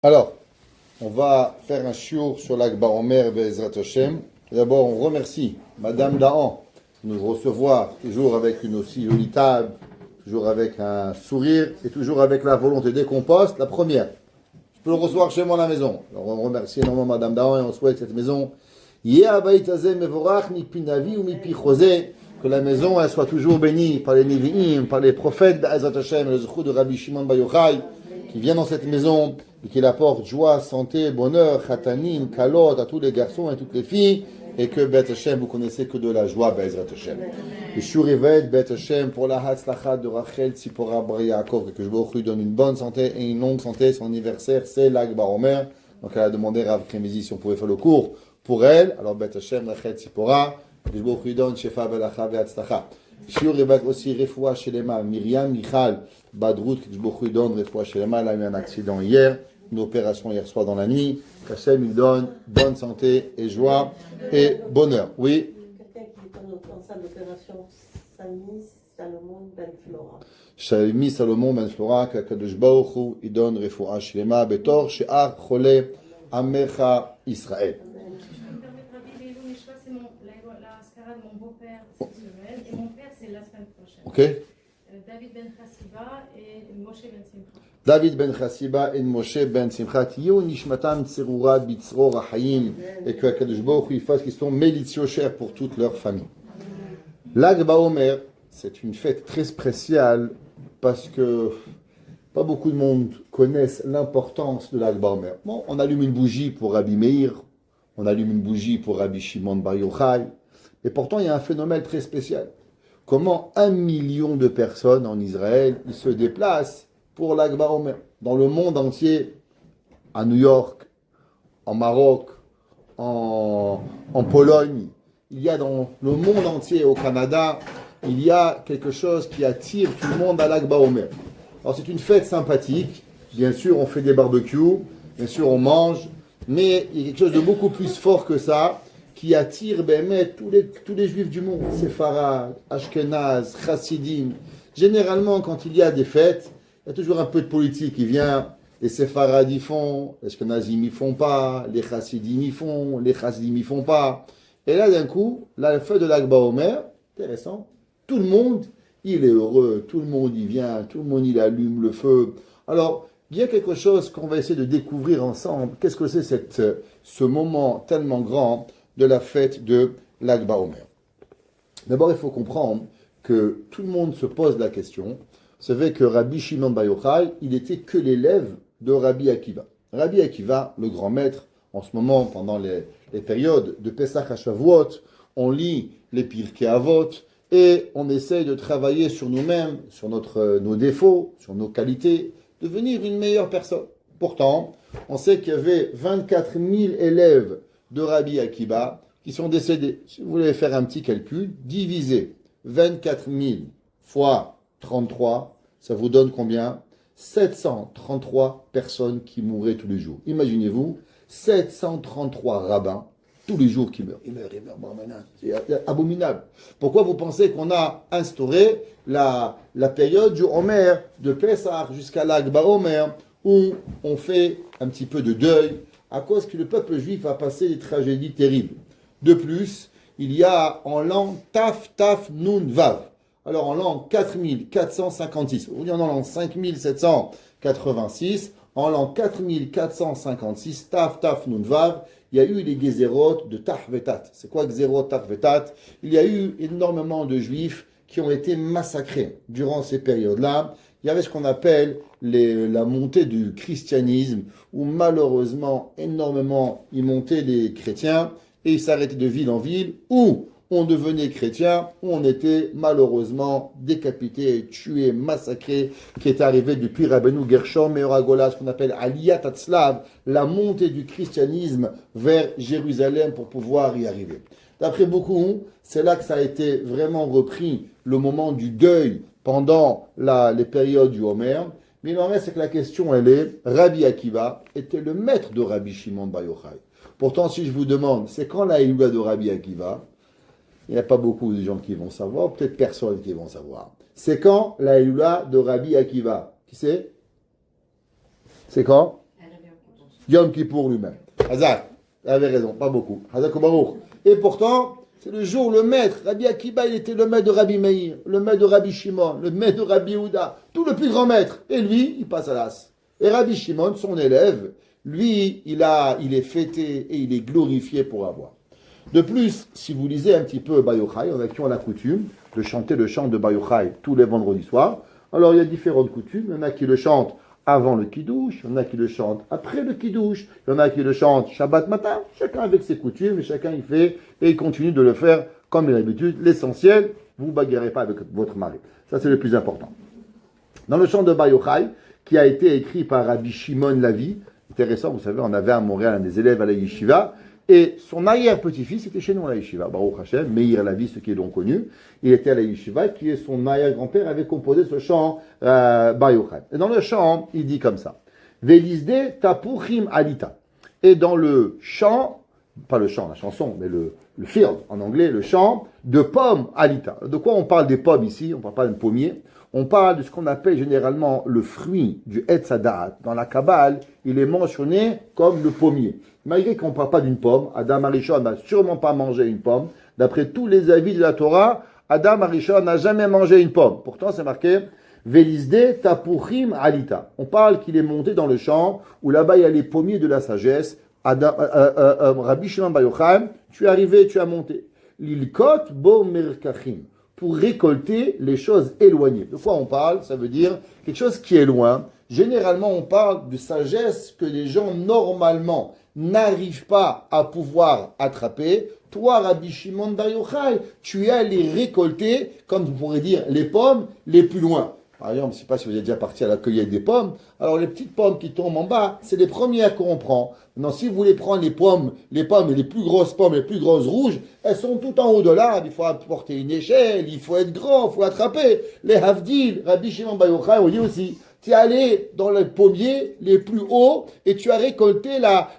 Alors, on va faire un shiur sur l'Akba Omer Be'ezrat Hashem. D'abord, on remercie Madame Dahan de nous recevoir toujours avec une aussi jolie table, toujours avec un sourire et toujours avec la volonté des composts. La première, je peux le recevoir chez moi à la maison. Alors, on remercie énormément Madame Dahan et on souhaite que cette maison, que la maison elle soit toujours bénie par les Nevi'im, par les prophètes Be'ezrat Hashem, le zchut de Rabbi Shimon Bar Yochai, qui vient dans cette maison et qu'il apporte joie, santé, bonheur, khatanim, kalot à tous les garçons et toutes les filles, et que Bet Hashem, vous connaissez que de la joie, Be'ezrat Hashem. Le Shurivet, Bet Hashem, pour la Hatzlachat de Rachel, Tzipora Bar Yaakov, que je vous lui donne une bonne santé et une longue santé. Son anniversaire, c'est l'Akba Omer. Donc elle a demandé à Rav Kremizi si on pouvait faire le cours pour elle. Alors Bet Hashem, Rachel, Tzipora, que je vous lui donne Shefa Belacha Ve'atzlacha. Shurivet aussi, Refoua Shelema, Myriam, Michal, Badrout, que je vous lui donne Refoua Shelema. Elle a eu un accident hier. Une opération hier soir dans la nuit. Hachem, il donne bonne santé et joie et bonheur. Oui. Quelqu'un qui est en salle d'opération, Sami Salomon Ben Flora. Shalmi Salomon Ben Flora, qu'Akadosh Baruch Hu, il donne refoua shlema betor she'ar chole amecha Israël. Je me permettrai de dire, mais je crois que c'est la scara de mon beau-père cette semaine, et mon père c'est la semaine prochaine. Ok. David Ben Chassiba et Moshe Ben Simcha. David Ben Chassiba et Moshe Ben Simcha, Tiyo Nishmatam Tserura Bitzro Rahayim, et que Akadosh Baruch Hu, il fasse qu'ils sont mélitiochers pour toute leur famille. L'Akba Omer, c'est une fête très spéciale parce que pas beaucoup de monde connaissent l'importance de l'Akba Omer. Bon, on allume une bougie pour Rabbi Meir, on allume une bougie pour Rabbi Shimon Bar Yochai, et pourtant il y a un phénomène très spécial. Comment 1 million de personnes en Israël ils se déplacent pour l'Akba Omer dans le monde entier, à New York, en Maroc, en Pologne, il y a dans le monde entier, au Canada, il y a quelque chose qui attire tout le monde à l'Akba Omer. Alors c'est une fête sympathique, bien sûr on fait des barbecues, bien sûr on mange, mais il y a quelque chose de beaucoup plus fort que ça, qui attire tous les juifs du monde, Séfarad, Ashkenaz, Chassidim. Généralement quand il y a des fêtes, il y a toujours un peu de politique qui vient. Les Séfarad y font, les Ashkenazim y font pas, les Chassidim y font, les Chassidim y font pas. Et là, d'un coup, la fête de l'Akba Omer, intéressant, tout le monde, il est heureux, tout le monde y vient, tout le monde il allume le feu. Alors, il y a quelque chose qu'on va essayer de découvrir ensemble. Qu'est-ce que c'est ce moment tellement grand de la fête de l'Akba Omer? D'abord, il faut comprendre que tout le monde se pose la question. Vous savez que Rabbi Shimon Bar Yochai, il était que l'élève de Rabbi Akiva. Rabbi Akiva, le grand maître, en ce moment, pendant les périodes de Pesach à Shavuot, on lit les Pirkei Avot et on essaye de travailler sur nous-mêmes, sur nos défauts, sur nos qualités, devenir une meilleure personne. Pourtant, on sait qu'il y avait 24 000 élèves de Rabbi Akiva qui sont décédés. Si vous voulez faire un petit calcul, divisez 24 000 fois 33, ça vous donne combien? 733 personnes qui mouraient tous les jours. Imaginez-vous, 733 rabbins, tous les jours qui meurent. Ils meurent, c'est abominable. Pourquoi vous pensez qu'on a instauré la période du Omer, de Pessah jusqu'à l'Akba Omer, où on fait un petit peu de deuil, à cause que le peuple juif a passé des tragédies terribles. De plus, il y a en l'an Taf Nun Vav. Alors en l'an 4456, ou en l'an 5786, en l'an 4456, Taf Nun Vav, il y a eu les Gezerot de Tachvetat. C'est quoi Gezerot Tachvetat? Il y a eu énormément de juifs qui ont été massacrés durant ces périodes-là. Il y avait ce qu'on appelle la montée du christianisme, où malheureusement, énormément, ils montaient les chrétiens, et ils s'arrêtaient de ville en ville, où on devenait chrétien, où on était malheureusement décapité, tué, massacré, qui est arrivé depuis Rabbeinu Gershom et Oragola, ce qu'on appelle Aliyat Hatzlav, la montée du christianisme vers Jérusalem pour pouvoir y arriver. D'après beaucoup, c'est là que ça a été vraiment repris, le moment du deuil pendant les périodes du Homer. Mais il en reste, c'est que la question, elle est, Rabbi Akiva était le maître de Rabbi Shimon Bar Yochai. Pourtant, si je vous demande, c'est quand la Hilula de Rabbi Akiva? Il n'y a pas beaucoup de gens qui vont savoir, peut-être personne qui vont savoir. C'est quand la Hilula de Rabbi Akiva? Qui c'est? C'est quand? Yom Kippour lui-même. Hazak, il avait raison, pas beaucoup. Hazak Baruch. Et pourtant, c'est le jour, le maître. Rabbi Akiba, il était le maître de Rabbi Meir, le maître de Rabbi Shimon, le maître de Rabbi Yehuda, tout le plus grand maître. Et lui, il passe à l'as. Et Rabbi Shimon, son élève, lui, il est fêté et il est glorifié pour avoir. De plus, si vous lisez un petit peu Bar Yochai, on a qui ont la coutume de chanter le chant de Bar Yochai tous les vendredis soirs. Alors il y a différentes coutumes. Il y en a qui le chantent avant le Kiddush, il y en a qui le chantent après le Kiddush, il y en a qui le chantent Shabbat matin. Chacun avec ses coutumes et chacun il fait et il continue de le faire comme il a l'habitude. L'essentiel, vous ne bagarrez pas avec votre mari. Ça c'est le plus important. Dans le chant de Bar Yochai, qui a été écrit par Rabbi Shimon Lavi, intéressant, vous savez, on avait à Montréal un des élèves à la Yeshiva, et son arrière-petit-fils était chez nous à la Yeshiva, Baruch Hashem, Meir Lavi, ceux qui l'ont connu, il était à la Yeshiva, qui est son arrière-grand-père, avait composé ce chant Bar Yochai. Et dans le chant, il dit comme ça, Velisde tapuchim alita. Et dans le chant, pas le chant, la chanson, mais le field, en anglais, le chant de pommes alita. De quoi on parle des pommes ici? On ne parle pas d'un pommier. On parle de ce qu'on appelle généralement le fruit du Etz Hadat. Dans la Kabbale, il est mentionné comme le pommier. Malgré qu'on ne parle pas d'une pomme, Adam Arishon n'a sûrement pas mangé une pomme. D'après tous les avis de la Torah, Adam Arishon n'a jamais mangé une pomme. Pourtant, c'est marqué Velisde tapuchim alita. On parle qu'il est monté dans le champ où là-bas il y a les pommiers de la sagesse. Rabbi Shimon Bar Yochai, tu es arrivé, tu as monté. L'ilkot bo merkachim. Pour récolter les choses éloignées. De quoi on parle? Ça veut dire quelque chose qui est loin. Généralement, on parle de sagesse que les gens, normalement, n'arrivent pas à pouvoir attraper. Toi, Rabbi Shimon Bar Yochai, tu es allé récolter, comme vous pourrez dire, les pommes les plus loin. Par exemple, je ne sais pas si vous êtes déjà parti à la cueillette des pommes. Alors, les petites pommes qui tombent en bas, c'est les premières qu'on prend. Maintenant, si vous voulez prendre les pommes et les plus grosses pommes, les plus grosses rouges, elles sont tout en haut de l'arbre. Il faut apporter une échelle, il faut être grand, il faut attraper. Les havdil, Rabbi Shimon Bar Yochai, on dit aussi, tu es allé dans les pommiers les plus hauts et tu as récolté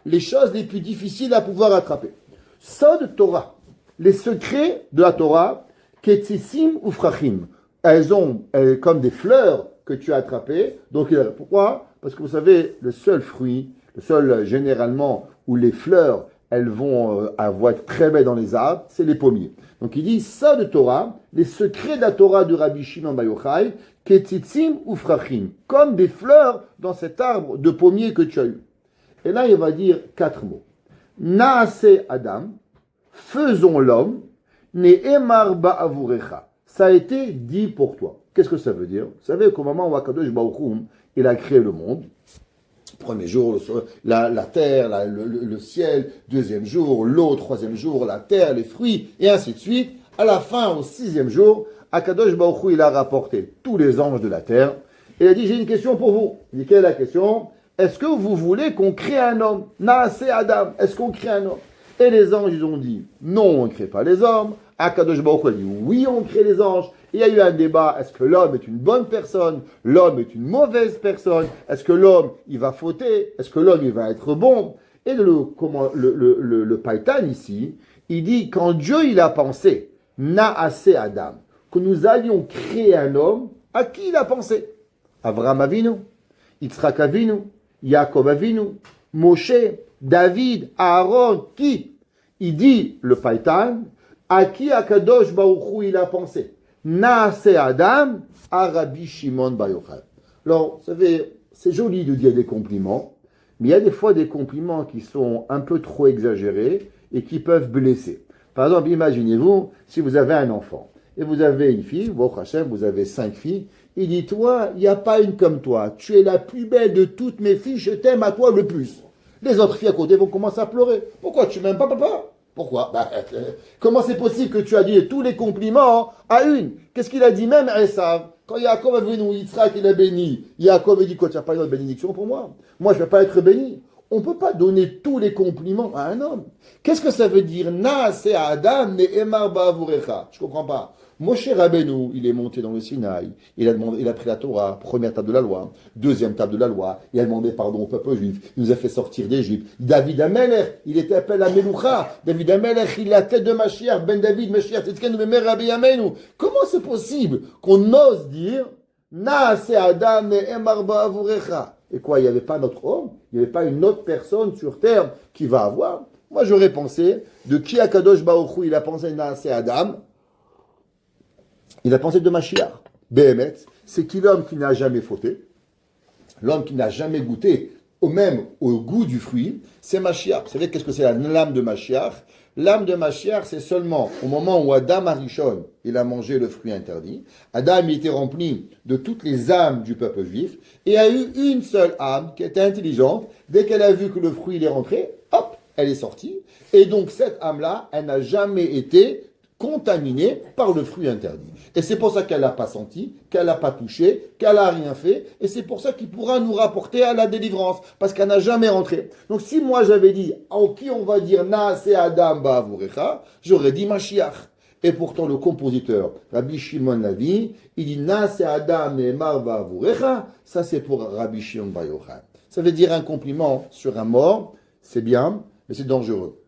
les choses les plus difficiles à pouvoir attraper. Sod Torah, les secrets de la Torah, ketzissim ou frachim. Elles ont comme des fleurs que tu as attrapées. Donc, pourquoi? Parce que vous savez, le seul fruit, le seul généralement où les fleurs, elles vont avoir très belles dans les arbres, c'est les pommiers. Donc, il dit ça de Torah, les secrets de la Torah du Rabbi Shimon Bar Yochai, ketzitzim ou frachim, comme des fleurs dans cet arbre de pommier que tu as eu. Et là, il va dire 4 mots. Naase Adam, faisons l'homme, ne'emar ba'avurecha. Ça a été dit pour toi. Qu'est-ce que ça veut dire? Vous savez qu'au moment où Akadosh Baruch Hu, il a créé le monde, premier jour, la terre, le ciel, deuxième jour, l'eau, troisième jour, la terre, les fruits, et ainsi de suite. À la fin, au 6e jour, Akadosh Baruch Hu, il a rapporté tous les anges de la terre, et il a dit, j'ai une question pour vous. Il dit, quelle est la question? Est-ce que vous voulez qu'on crée un homme? Naase Adam, est-ce qu'on crée un homme? Et les anges, ils ont dit, non, on ne crée pas les hommes. Akadosh Baruch Hu a dit, oui, on crée les anges. Il y a eu un débat, est-ce que l'homme est une bonne personne? L'homme est une mauvaise personne? Est-ce que l'homme, il va fauter? Est-ce que l'homme, il va être bon? Et le Païtan ici, il dit, quand Dieu, il a pensé, Naase Adam, que nous allions créer un homme, à qui il a pensé? Avraham Avinu, Yitzhak Avinu, Yaakov Avinu, Moshe, David, Aaron, qui? Il dit, le Païtan, à qui Akadosh Baruch Hu il a pensé? Naase Adam, à Rabbi Shimon Bar Yochai. Alors, vous savez, c'est joli de dire des compliments, mais il y a des fois des compliments qui sont un peu trop exagérés et qui peuvent blesser. Par exemple, imaginez-vous, si vous avez un enfant, et vous avez une fille, Baruch Hashem, vous avez 5 filles, il dit, toi, il n'y a pas une comme toi, tu es la plus belle de toutes mes filles, je t'aime à toi le plus. Les autres filles à côté vont commencer à pleurer. Pourquoi tu m'aimes pas, papa? Pourquoi? Comment c'est possible que tu as dit tous les compliments à une? Qu'est-ce qu'il a dit même Esav? Quand Yaakov est venu, Yitzhak il a béni. Yaakov a dit quoi? Tu n'as pas une autre bénédiction pour moi? Moi je ne vais pas être béni. On ne peut pas donner tous les compliments à un homme. Qu'est-ce que ça veut dire? Naase Adam ne'emar ba'avurecha. Je ne comprends pas. Moshe Rabbeinu, il est monté dans le Sinaï, il a pris la Torah, première table de la loi, deuxième table de la loi, il a demandé pardon au peuple juif, il nous a fait sortir d'Égypte. David Amelech, il était appelé à Meloucha. David Amelech, il est la tête de Mashiach, Ben David, Mashiach, Tzedkenu, Bemer Rabbi Yameinu. Comment c'est possible qu'on ose dire Naase Adam ne'emar ba'avurecha? Et quoi, il n'y avait pas notre homme? Il n'y avait pas une autre personne sur terre qui va avoir? Moi, j'aurais pensé, de qui Akadosh Baruch Hu, il a pensé Naaseh Adam? Il a pensé de Mashiach. Béhémet, c'est qui l'homme qui n'a jamais fauté, l'homme qui n'a jamais goûté au goût du fruit, c'est Mashiach. Vous savez qu'est-ce que c'est l'âme de Mashiach? L'âme de Mashiach, c'est seulement au moment où Adam Arishon, il a mangé le fruit interdit. Adam il était rempli de toutes les âmes du peuple juif et a eu une seule âme qui était intelligente. Dès qu'elle a vu que le fruit il est rentré, hop, elle est sortie. Et donc cette âme-là, elle n'a jamais été contaminée par le fruit interdit. Et c'est pour ça qu'elle n'a pas senti, qu'elle n'a pas touché, qu'elle n'a rien fait. Et c'est pour ça qu'il pourra nous rapporter à la délivrance, parce qu'elle n'a jamais rentré. Donc si moi j'avais dit, en qui on va dire Naaseh Adam Ba'avurecha, j'aurais dit Mashiach. Et pourtant le compositeur, Rabbi Shimon Lavi, il dit Naaseh Adam Ne'emar Ba'avurecha, ça c'est pour Rabbi Shimon Bar Yochai. Ça veut dire un compliment sur un mort, c'est bien, mais c'est dangereux.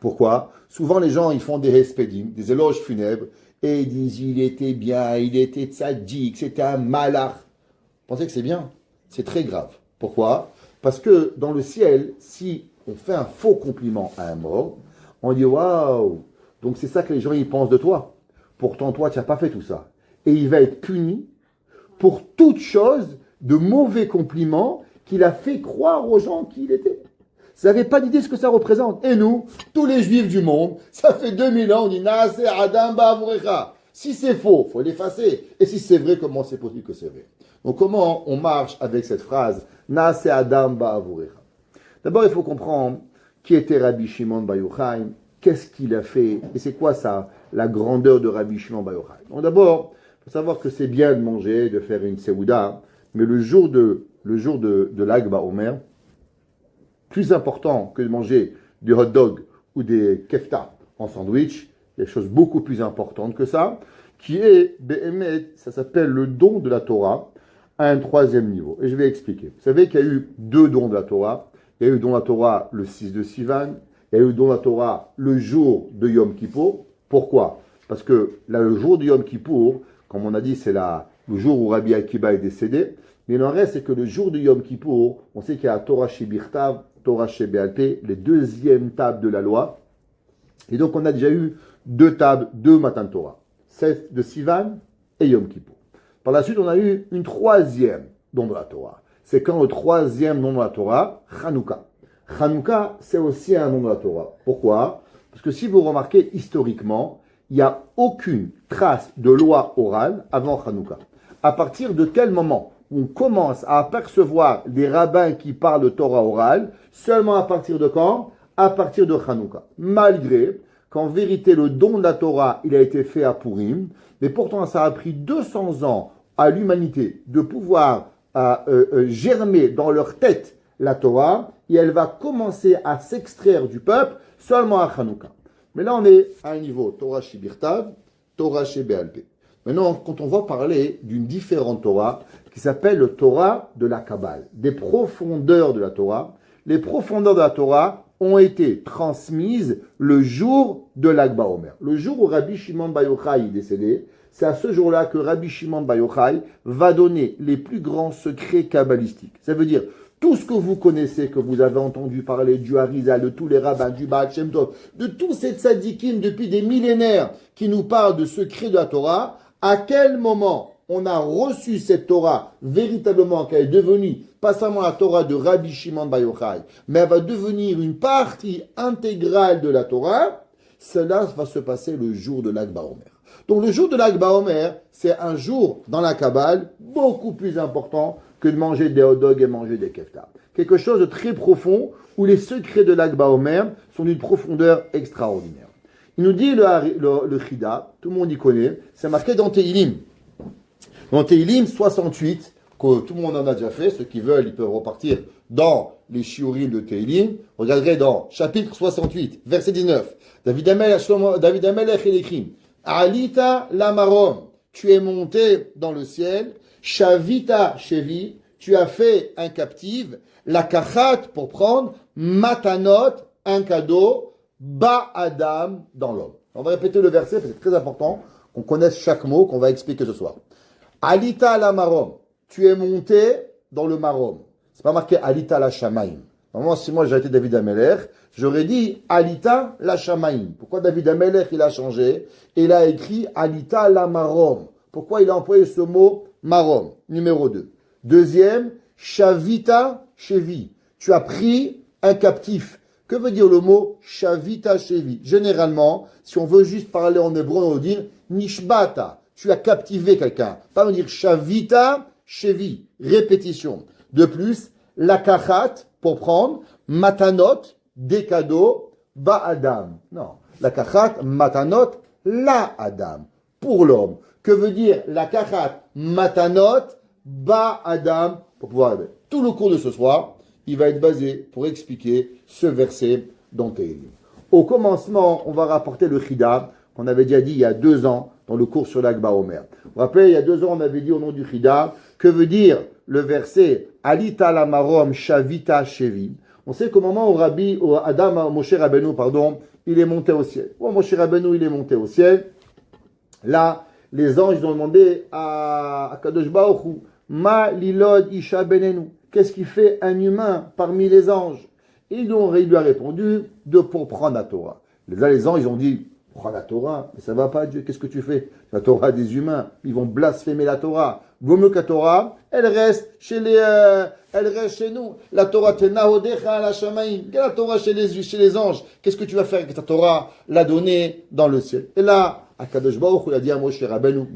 Pourquoi? Souvent les gens ils font des hespédim, des éloges funèbres, et ils disent il était bien, il était tzaddik, c'était un malach. Vous pensez que c'est bien? C'est très grave. Pourquoi? Parce que dans le ciel, si on fait un faux compliment à un mort, on dit waouh, donc c'est ça que les gens ils pensent de toi. Pourtant toi tu n'as pas fait tout ça. Et il va être puni pour toute chose de mauvais compliments qu'il a fait croire aux gens qui il était. Vous n'avez pas d'idée ce que ça représente. Et nous, tous les juifs du monde, ça fait 2000 ans, on dit Naaseh Adam Ba'avurecha. Si c'est faux, il faut l'effacer. Et si c'est vrai, comment c'est possible que c'est vrai? Donc comment on marche avec cette phrase Naaseh Adam Ba'avurecha? D'abord, il faut comprendre qui était Rabbi Shimon Bar Yochai, qu'est-ce qu'il a fait, et c'est quoi ça, la grandeur de Rabbi Shimon Bar Yochai. Donc d'abord, il faut savoir que c'est bien de manger, de faire une seouda, mais le jour de l'Ag Ba'omer, plus important que de manger du hot dog ou des kefta en sandwich, il y a des choses beaucoup plus importantes que ça, qui est, Be'emet, ça s'appelle le don de la Torah, à un troisième niveau. Et je vais expliquer. Vous savez qu'il y a eu deux dons de la Torah. Il y a eu le don de la Torah le 6 de Sivan, il y a eu le don de la Torah le jour de Yom Kippour. Pourquoi? Parce que là, le jour de Yom Kippour, comme on a dit, c'est le jour où Rabbi Akiba est décédé. Mais il en reste, c'est que le jour de Yom Kippour, on sait qu'il y a Torah Shebirtav, Torah Shebealpé, les deuxièmes tables de la loi. Et donc, on a déjà eu deux tables, deux matins de Torah. 7 de Sivan et Yom Kippour. Par la suite, on a eu une troisième don de la Torah. C'est quand le troisième don de la Torah, Hanouka. Hanouka, c'est aussi un don de la Torah. Pourquoi? Parce que si vous remarquez historiquement, il n'y a aucune trace de loi orale avant Hanouka. À partir de quel moment on commence à apercevoir des rabbins qui parlent de Torah orale? Seulement à partir de quand? À partir de Hanouka. Malgré qu'en vérité, le don de la Torah, il a été fait à Purim, mais pourtant ça a pris 200 ans à l'humanité de pouvoir germer dans leur tête la Torah, et elle va commencer à s'extraire du peuple seulement à Hanouka. Mais là, on est à un niveau Torah Shebirtav, Torah Shebealpé. Maintenant, quand on va parler d'une différente Torah qui s'appelle le Torah de la Kabbale, des profondeurs de la Torah, les profondeurs de la Torah ont été transmises le jour de l'Ag Ba'omer. Le jour où Rabbi Shimon Bar Yochai est décédé, c'est à ce jour-là que Rabbi Shimon Bar Yochai va donner les plus grands secrets kabbalistiques. Ça veut dire tout ce que vous connaissez, que vous avez entendu parler du Harizal, de tous les rabbins, du Baal Shem Tov, de tous ces tzadikim depuis des millénaires qui nous parlent de secrets de la Torah, à quel moment on a reçu cette Torah véritablement, qu'elle est devenue pas seulement la Torah de Rabbi Shimon Bar Yochai, mais elle va devenir une partie intégrale de la Torah, cela va se passer le jour de l'Ag Ba'omer. Donc le jour de l'Ag Ba'omer, c'est un jour dans la Kabbale beaucoup plus important que de manger des hot dogs et manger des kefta. Quelque chose de très profond où les secrets de l'Ag Ba'omer sont d'une profondeur extraordinaire. Il nous dit le Chida, tout le monde y connaît, c'est marqué dans Tehilim. Dans Tehilim 68, que tout le monde en a déjà fait, ceux qui veulent, ils peuvent repartir dans les shiurim de Tehilim. Regardez dans chapitre 68, verset 19. David Amelech il écrit Alita lamarom, tu es monté dans le ciel, Shavita Shevi, tu as fait un captive, la kachat pour prendre, matanot, un cadeau, ba Adam dans l'homme. On va répéter le verset, parce que c'est très important qu'on connaisse chaque mot qu'on va expliquer ce soir. Alita la marom, tu es monté dans le marom. C'est pas marqué Alita la Shamaim. Normalement, si moi j'avais été David Amelech, j'aurais dit Alita la Shamaim. Pourquoi David Amelech il a changé? Et il a écrit Alita la Marom. Pourquoi il a employé ce mot Marom? Numéro 2. Deuxième, Shavita Shevi. Tu as pris un captif. Que veut dire le mot Shavita Shevi? Généralement, si on veut juste parler en hébreu, on veut dire Nishbata. Tu as captivé quelqu'un. Pas me dire Shavita Shevi. Répétition. De plus, Lakachat, pour prendre, Matanot, des cadeaux, Ba'adam. Non. Lakachat, Matanot, la Adam. Pour l'homme. Que veut dire Lakachat, Matanot, Ba'adam? Pour pouvoir aider. Tout le cours de ce soir, il va être basé pour expliquer ce verset dans Tehillim. Au commencement, on va rapporter le Chida qu'on avait déjà dit il y a 2 ans dans le cours sur Lag BaOmer. Vous vous rappelez, il y a 2 ans, on avait dit au nom du Chida, que veut dire le verset Alita la marom shavita shevi. On sait qu'au moment où Adam, Moshe Rabbeinu, il est monté au ciel. Moshe Rabbeinu, il est monté au ciel. Là, les anges ils ont demandé à Kadosh Baruch Hu, Ma lilod isha benenu. Qu'est-ce qui fait un humain parmi les anges? Il lui a répondu pour prendre la Torah. Les anges, ils ont dit, prends la Torah, mais ça va pas, Dieu, qu'est-ce que tu fais? La Torah des humains, ils vont blasphémer la Torah. Vaut mieux que la Torah, elle reste chez nous. La Torah, te naodecha la shamaim. La Torah chez les anges. Qu'est-ce que tu vas faire avec ta Torah? La donner dans le ciel. Et là, Akadosh Baruch Hu, il a dit à Moshe Rabbeinu,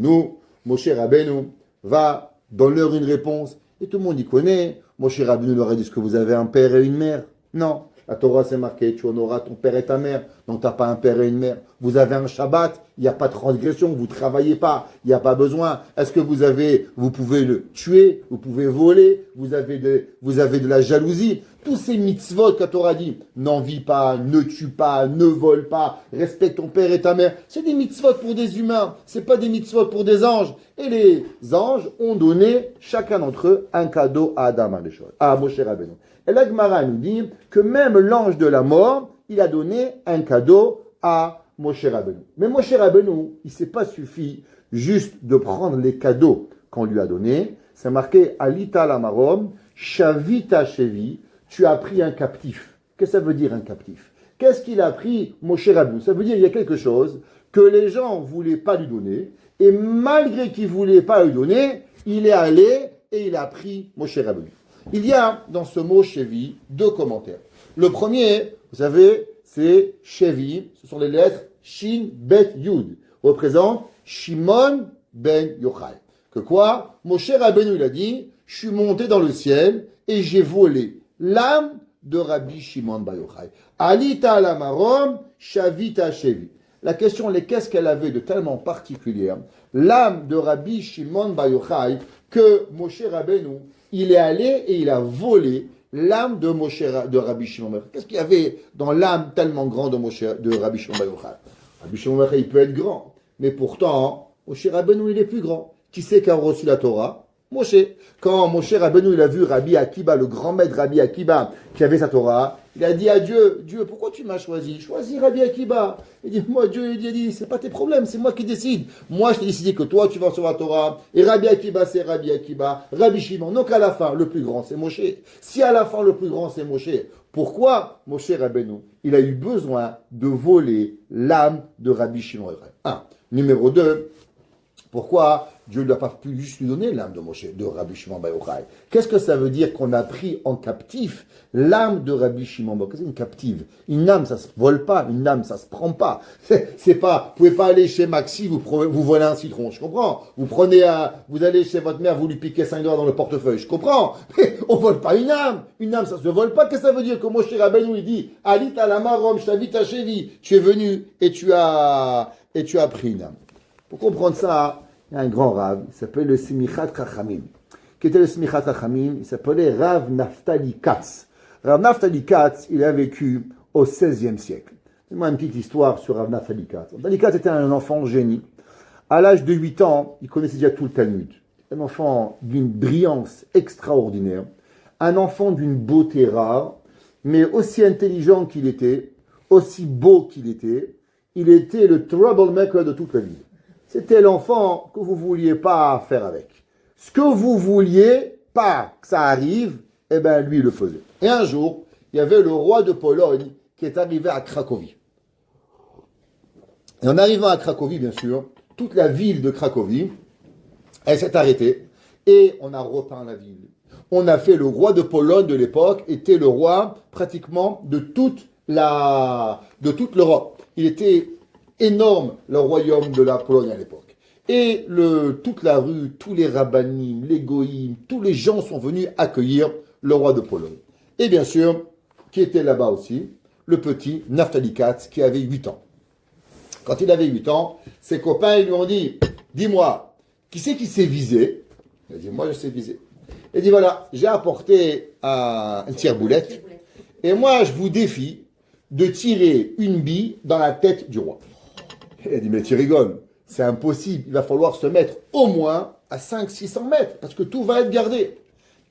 Moshe Rabbeinu, va, donne-leur une réponse. Et tout le monde y connaît. Moshe Rabbeinu leur a dit, est-ce que vous avez un père et une mère? Non. La Torah, c'est marqué, tu honoreras ton père et ta mère. Donc, tu n'as pas un père et une mère. Vous avez un Shabbat, il n'y a pas de transgression, vous ne travaillez pas, il n'y a pas besoin. Est-ce que vous pouvez le tuer, vous pouvez voler, vous avez de la jalousie. Tous ces mitzvot que la Torah dit, n'envie pas, ne tue pas, ne vole pas, respecte ton père et ta mère. C'est des mitzvot pour des humains, c'est pas des mitzvot pour des anges. Et les anges ont donné, chacun d'entre eux, un cadeau à Adam, à Moshe Rabbeinu. Et la Gemara nous dit que même l'ange de la mort, il a donné un cadeau à Moshe Rabbeinu. Mais Moshe Rabbeinu, il ne s'est pas suffi juste de prendre les cadeaux qu'on lui a donnés. C'est marqué Alita la marom, Shavita Shevi, tu as pris un captif. Qu'est-ce que ça veut dire un captif? Qu'est-ce qu'il a pris Moshe Rabbeinu? Ça veut dire qu'il y a quelque chose que les gens ne voulaient pas lui donner, et malgré qu'ils ne voulaient pas lui donner, il est allé et il a pris Moshe Rabbeinu. Il y a dans ce mot Shevi 2 commentaires. Le premier, vous savez, c'est Shevi, ce sont les lettres Shin, Bet, Yud, représente Shimon ben Yochai. Que quoi? Moshe Rabbeinu il a dit, je suis monté dans le ciel et j'ai volé l'âme de Rabbi Shimon ben Yochai. Alita la marom, Shavita Shevi. La question est qu'est-ce qu'elle avait de tellement particulière, l'âme de Rabbi Shimon ben Yochai, que Moshe Rabbeinu il est allé et il a volé l'âme de Rabbi Shimon ben Yochai. Qu'est-ce qu'il y avait dans l'âme tellement grande de Rabbi Shimon ben Yochai? Rabbi Shimon ben Yochai, il peut être grand, mais pourtant, Moshe Rabbeinu, il est plus grand. Qui c'est qui a reçu la Torah? Moshe. Quand Moshe Rabbeinu, il a vu Rabbi Akiba, le grand maître Rabbi Akiba, qui avait sa Torah, il a dit à Dieu, pourquoi tu m'as choisi? Choisis Rabbi Akiba. Il dit, moi, Dieu, il a dit, c'est pas tes problèmes, c'est moi qui décide. Moi, je t'ai décidé que toi, tu vas recevoir la Torah, et Rabbi Akiba, c'est Rabbi Akiba, Rabbi Shimon. Donc, à la fin, le plus grand, c'est Moshe. Si à la fin, le plus grand, c'est Moshe, pourquoi Moshe Rabbeinu, il a eu besoin de voler l'âme de Rabbi Shimon? 1. Numéro 2, pourquoi Dieu n'a pas pu juste lui donner l'âme de Rabbi Shimon ben Yochai? Qu'est-ce que ça veut dire qu'on a pris en captif l'âme de Rabbi Shimon ben Yochai? Qu'est-ce que c'est une captive? Une âme, ça se vole pas. Une âme, ça se prend pas. C'est pas, vous pouvez pas aller chez Maxi, vous volez un citron. Je comprends. Vous allez chez votre mère, vous lui piquez 5 dollars dans le portefeuille. Je comprends. Mais on vole pas une âme. Une âme, ça se vole pas. Qu'est-ce que ça veut dire que Moshe Rabbeinu, il dit, Alita la marom, Shavita Shevi. Tu es venu et tu as pris une âme. Pour comprendre ça, il y a un grand Rav, il s'appelle le Simichat Chachamim. Qui était le Simichat Chachamim? Il s'appelait Rav Naftali Katz. Rav Naftali Katz, il a vécu au XVIe siècle. Moi, une petite histoire sur Rav Naftali Katz. Naftali Katz était un enfant génie. À l'âge de 8 ans, il connaissait déjà tout le Talmud. Un enfant d'une brillance extraordinaire. Un enfant d'une beauté rare. Mais aussi intelligent qu'il était, aussi beau qu'il était, il était le troublemaker de toute la ville. C'était l'enfant que vous ne vouliez pas faire avec. Ce que vous vouliez pas que ça arrive, Eh bien, lui, il le faisait. Et un jour, il y avait le roi de Pologne qui est arrivé à Cracovie. Et en arrivant à Cracovie, bien sûr, toute la ville de Cracovie, elle s'est arrêtée et on a repeint la ville. On a fait le roi de Pologne de l'époque, était le roi pratiquement de toute l'Europe. Il était énorme, le royaume de la Pologne à l'époque. Et toute la rue, tous les rabbinim, les goïms, tous les gens sont venus accueillir le roi de Pologne. Et bien sûr, qui était là-bas aussi, le petit Naftali Katz qui avait 8 ans. Quand il avait 8 ans, ses copains ils lui ont dit « Dis-moi, qui c'est qui s'est visé ?» Il a dit « Moi, je sais viser. » Il dit « Voilà, j'ai apporté un tire-boulette et moi, je vous défie de tirer une bille dans la tête du roi. » Il a dit « Mais tu rigoles, c'est impossible. Il va falloir se mettre au moins à 500-600 mètres parce que tout va être gardé. »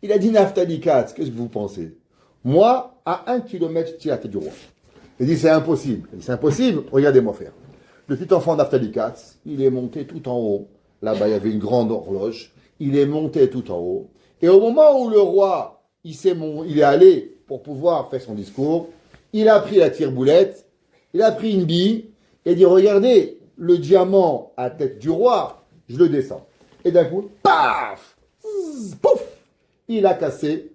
Il a dit « Naftali Katz, qu'est-ce que vous pensez? Moi, à 1 kilomètre, je tire la tête du roi. » Il dit « C'est impossible. » Il dit « C'est impossible, regardez-moi faire. » Le petit enfant Naftali Katz, il est monté tout en haut. Là-bas, il y avait une grande horloge. Il est monté tout en haut. Et au moment où le roi, il est allé pour pouvoir faire son discours, il a pris la tire-boulette, il a pris une bille, et dit, regardez, le diamant à tête du roi, je le descends. Et d'un coup, paf, pouf, il a cassé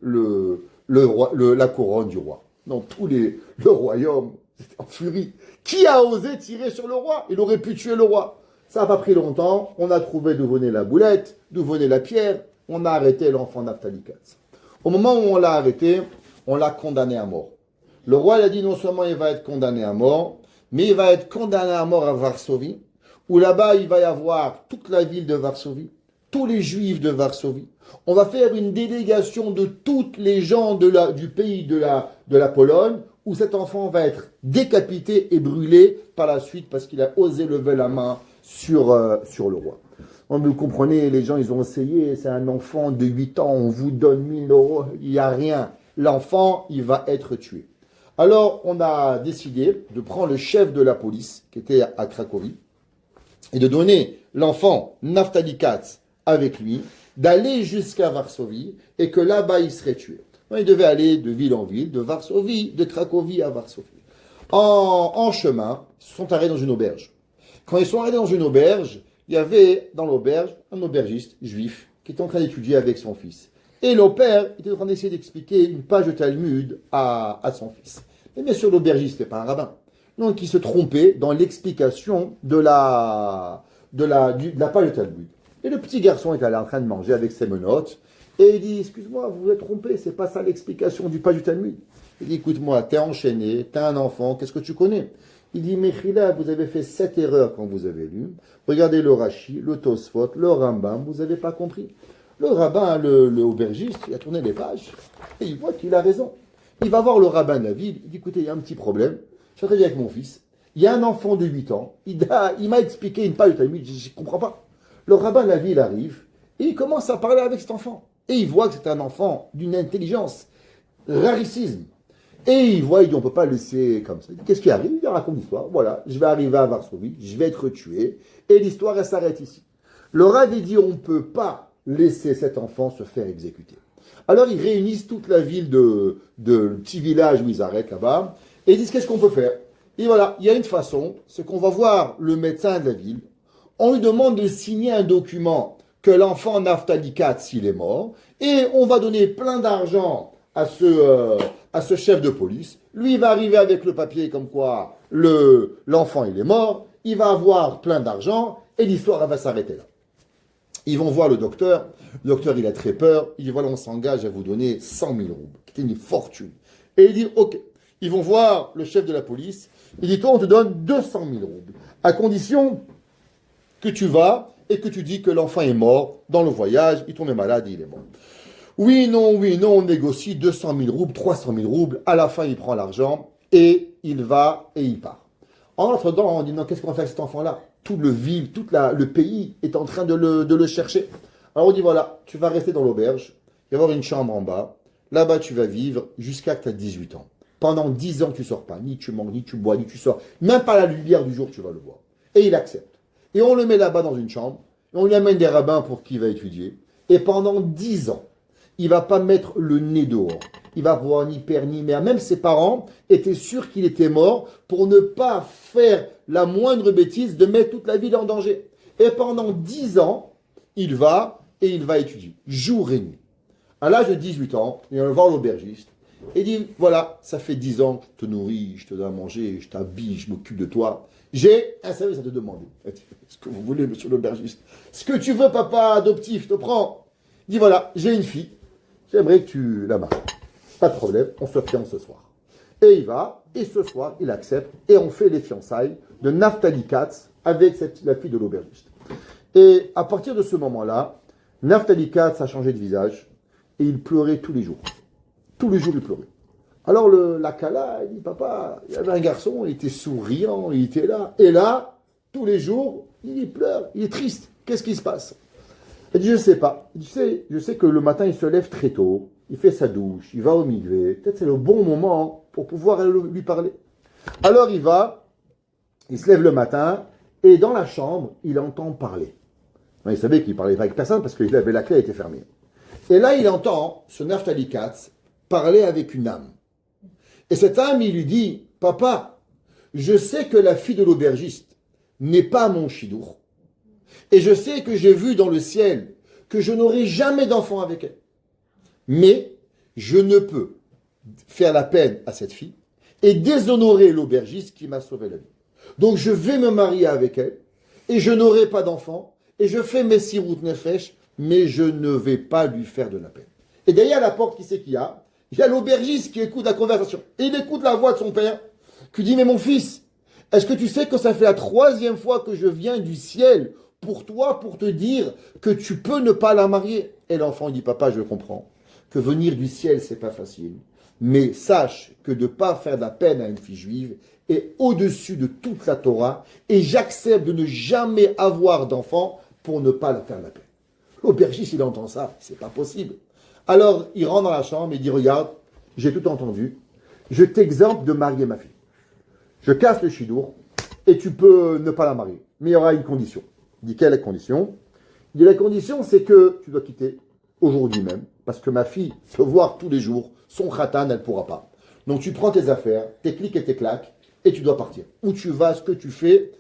la couronne du roi. Donc le royaume, c'était en furie. Qui a osé tirer sur le roi? Il aurait pu tuer le roi. Ça n'a pas pris longtemps. On a trouvé d'où venait la boulette, d'où venait la pierre. On a arrêté l'enfant Naftali Katz. Au moment où on l'a arrêté, on l'a condamné à mort. Le roi il a dit non seulement il va être condamné à mort, mais il va être condamné à mort à Varsovie, où là-bas il va y avoir toute la ville de Varsovie, tous les juifs de Varsovie. On va faire une délégation de tous les gens du pays de la Pologne, où cet enfant va être décapité et brûlé par la suite parce qu'il a osé lever la main sur le roi. Vous comprenez, les gens, ils ont essayé, c'est un enfant de 8 ans, on vous donne 1000 €, il n'y a rien. L'enfant, il va être tué. Alors, on a décidé de prendre le chef de la police, qui était à Cracovie, et de donner l'enfant Naftali Katz avec lui, d'aller jusqu'à Varsovie, et que là-bas, il serait tué. Il devait aller de ville en ville, de Varsovie, de Cracovie à Varsovie. En chemin, ils se sont arrêtés dans une auberge. Quand ils sont arrêtés dans une auberge, il y avait dans l'auberge un aubergiste juif qui était en train d'étudier avec son fils. Et le père était en train d'essayer d'expliquer une page de Talmud à son fils. Mais bien sûr, l'aubergiste n'était pas un rabbin. Donc, il se trompait dans l'explication de la page de Talmud. Et le petit garçon est allé en train de manger avec ses menottes. Et il dit, excuse-moi, vous vous êtes trompé, c'est pas ça l'explication du page du Talmud. Il dit, écoute-moi, t'es enchaîné, t'es un enfant, qu'est-ce que tu connais? Il dit, Mechila, vous avez fait 7 erreurs quand vous avez lu. Regardez le Rashi, le Tosfot, le Rambam, vous n'avez pas compris. Le rabbin, le aubergiste, il a tourné les pages et il voit qu'il a raison. Il va voir le rabbin de la ville, il dit, écoutez, il y a un petit problème. Je suis très avec mon fils. Il y a un enfant de 8 ans, il m'a expliqué une page de Talmud, je ne comprends pas. Le rabbin de la ville arrive et il commence à parler avec cet enfant. Et il voit que c'est un enfant d'une intelligence rarissime. Et il voit, il dit, on ne peut pas le laisser comme ça. Il dit, qu'est-ce qui arrive? Il raconte l'histoire. Voilà, je vais arriver à Varsovie, je vais être tué. Et l'histoire, elle s'arrête ici. Le rabbin dit, on ne peut pas laisser cet enfant se faire exécuter. Alors, ils réunissent toute la ville de petit village où ils arrêtent là-bas. Et ils disent, qu'est-ce qu'on peut faire? Et voilà, il y a une façon, c'est qu'on va voir le médecin de la ville. On lui demande de signer un document que l'enfant Naftali Katz, s'il est mort. Et on va donner plein d'argent à ce chef de police. Lui, il va arriver avec le papier comme quoi l'enfant, il est mort. Il va avoir plein d'argent et l'histoire, elle va s'arrêter là. Ils vont voir le docteur. Le docteur, il a très peur. Il dit, voilà, on s'engage à vous donner 100 000 roubles, qui est une fortune. Et il dit, ok. Ils vont voir le chef de la police. Il dit, toi, on te donne 200 000 roubles, à condition que tu vas et que tu dis que l'enfant est mort dans le voyage, il tombe malade et il est mort. Oui, non, on négocie 200 000 roubles, 300 000 roubles. À la fin, il prend l'argent et il va et il part. En attendant, on dit, non, qu'est-ce qu'on va faire avec cet enfant-là? Tout le pays est en train de le chercher. Alors on dit, voilà, tu vas rester dans l'auberge, il va y avoir une chambre en bas. Là-bas, tu vas vivre jusqu'à que tu as 18 ans. Pendant 10 ans, tu ne sors pas. Ni tu manges, ni tu bois, ni tu sors. Même pas la lumière du jour, tu vas le voir. Et il accepte. Et on le met là-bas dans une chambre. Et on lui amène des rabbins pour qu'il va étudier. Et pendant 10 ans, il va pas mettre le nez dehors. Il va voir ni père ni mère. Même ses parents étaient sûrs qu'il était mort pour ne pas faire la moindre bêtise de mettre toute la ville en danger. Et pendant 10 ans, il va étudier, jour et nuit. À l'âge de 18 ans, il va voir l'aubergiste et dit, voilà, ça fait 10 ans que je te nourris, je te donne à manger, je t'habille, je m'occupe de toi. J'ai un service à te demander. Ce que vous voulez, monsieur l'aubergiste. Ce que tu veux, papa adoptif, je te prends. Il dit, voilà, j'ai une fille, j'aimerais que tu la maries. Pas de problème, on se fiance ce soir. Et il va, et ce soir, il accepte, et on fait les fiançailles de Naftali Katz avec la fille de l'aubergiste. Et à partir de ce moment-là, Naftali Katz a changé de visage, et il pleurait tous les jours. Tous les jours, il pleurait. Alors la Kala, il dit, papa, il y avait un garçon, il était souriant, il était là. Et là, tous les jours, il pleure, il est triste. Qu'est-ce qui se passe? Il dit, je ne sais pas. Il dit, je sais que le matin, il se lève très tôt, il fait sa douche, il va au mikvé. Peut-être c'est le bon moment pour pouvoir lui parler. Alors il va, il se lève le matin, et dans la chambre, il entend parler. Il savait qu'il ne parlait pas avec personne parce qu'il avait la clé, elle était fermée. Et là, il entend ce Naftali Katz parler avec une âme. Et cette âme, il lui dit, papa, je sais que la fille de l'aubergiste n'est pas mon chidour. Et je sais que j'ai vu dans le ciel que je n'aurai jamais d'enfant avec elle. Mais je ne peux faire la peine à cette fille et déshonorer l'aubergiste qui m'a sauvé la vie. Donc je vais me marier avec elle et je n'aurai pas d'enfant et je fais mes sirut nefesh, mais je ne vais pas lui faire de la peine. Et derrière la porte, qui c'est qu'il y a? Il y a l'aubergiste qui écoute la conversation. Et il écoute la voix de son père qui dit, mais mon fils, est-ce que tu sais que ça fait la 3e fois que je viens du ciel pour toi, pour te dire que tu peux ne pas la marier? Et l'enfant dit, papa, je comprends que venir du ciel, c'est pas facile. Mais sache que de ne pas faire de la peine à une fille juive est au-dessus de toute la Torah et j'accepte de ne jamais avoir d'enfant pour ne pas la faire de la peine. L'aubergiste, il entend ça, c'est pas possible. Alors, il rentre dans la chambre et dit, regarde, j'ai tout entendu, je t'exemple de marier ma fille. Je casse le chidour et tu peux ne pas la marier. Mais il y aura une condition. Il dit, quelle est la condition? Il dit, la condition, c'est que tu dois quitter aujourd'hui même, parce que ma fille peut voir tous les jours, son khatan, elle ne pourra pas. Donc tu prends tes affaires, tes clics et tes claques, et tu dois partir. Où tu vas, ce que tu fais,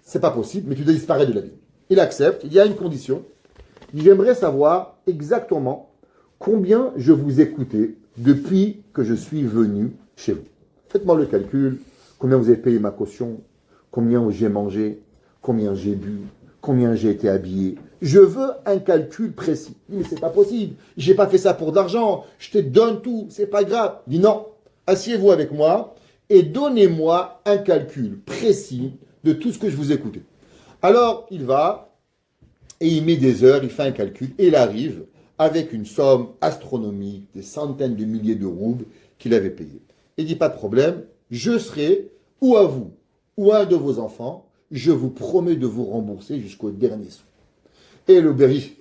c'est pas possible, mais tu dois disparaître de la vie. Il accepte, il y a une condition. Il dit, j'aimerais savoir exactement combien je vous ai coûté depuis que je suis venu chez vous. Faites-moi le calcul, combien vous avez payé ma caution, combien j'ai mangé, combien j'ai bu, combien j'ai été habillé. Je veux un calcul précis. Il dit, mais c'est pas possible. J'ai pas fait ça pour d'argent. Je te donne tout. C'est pas grave. Il dit non. Asseyez-vous avec moi et donnez-moi un calcul précis de tout ce que je vous ai coûté. Alors, il va et il met des heures, il fait un calcul et il arrive avec une somme astronomique, des centaines de milliers de roubles qu'il avait payé. Il dit, pas de problème, je serai ou à vous ou à un de vos enfants, je vous promets de vous rembourser jusqu'au dernier sou. Et le Berry,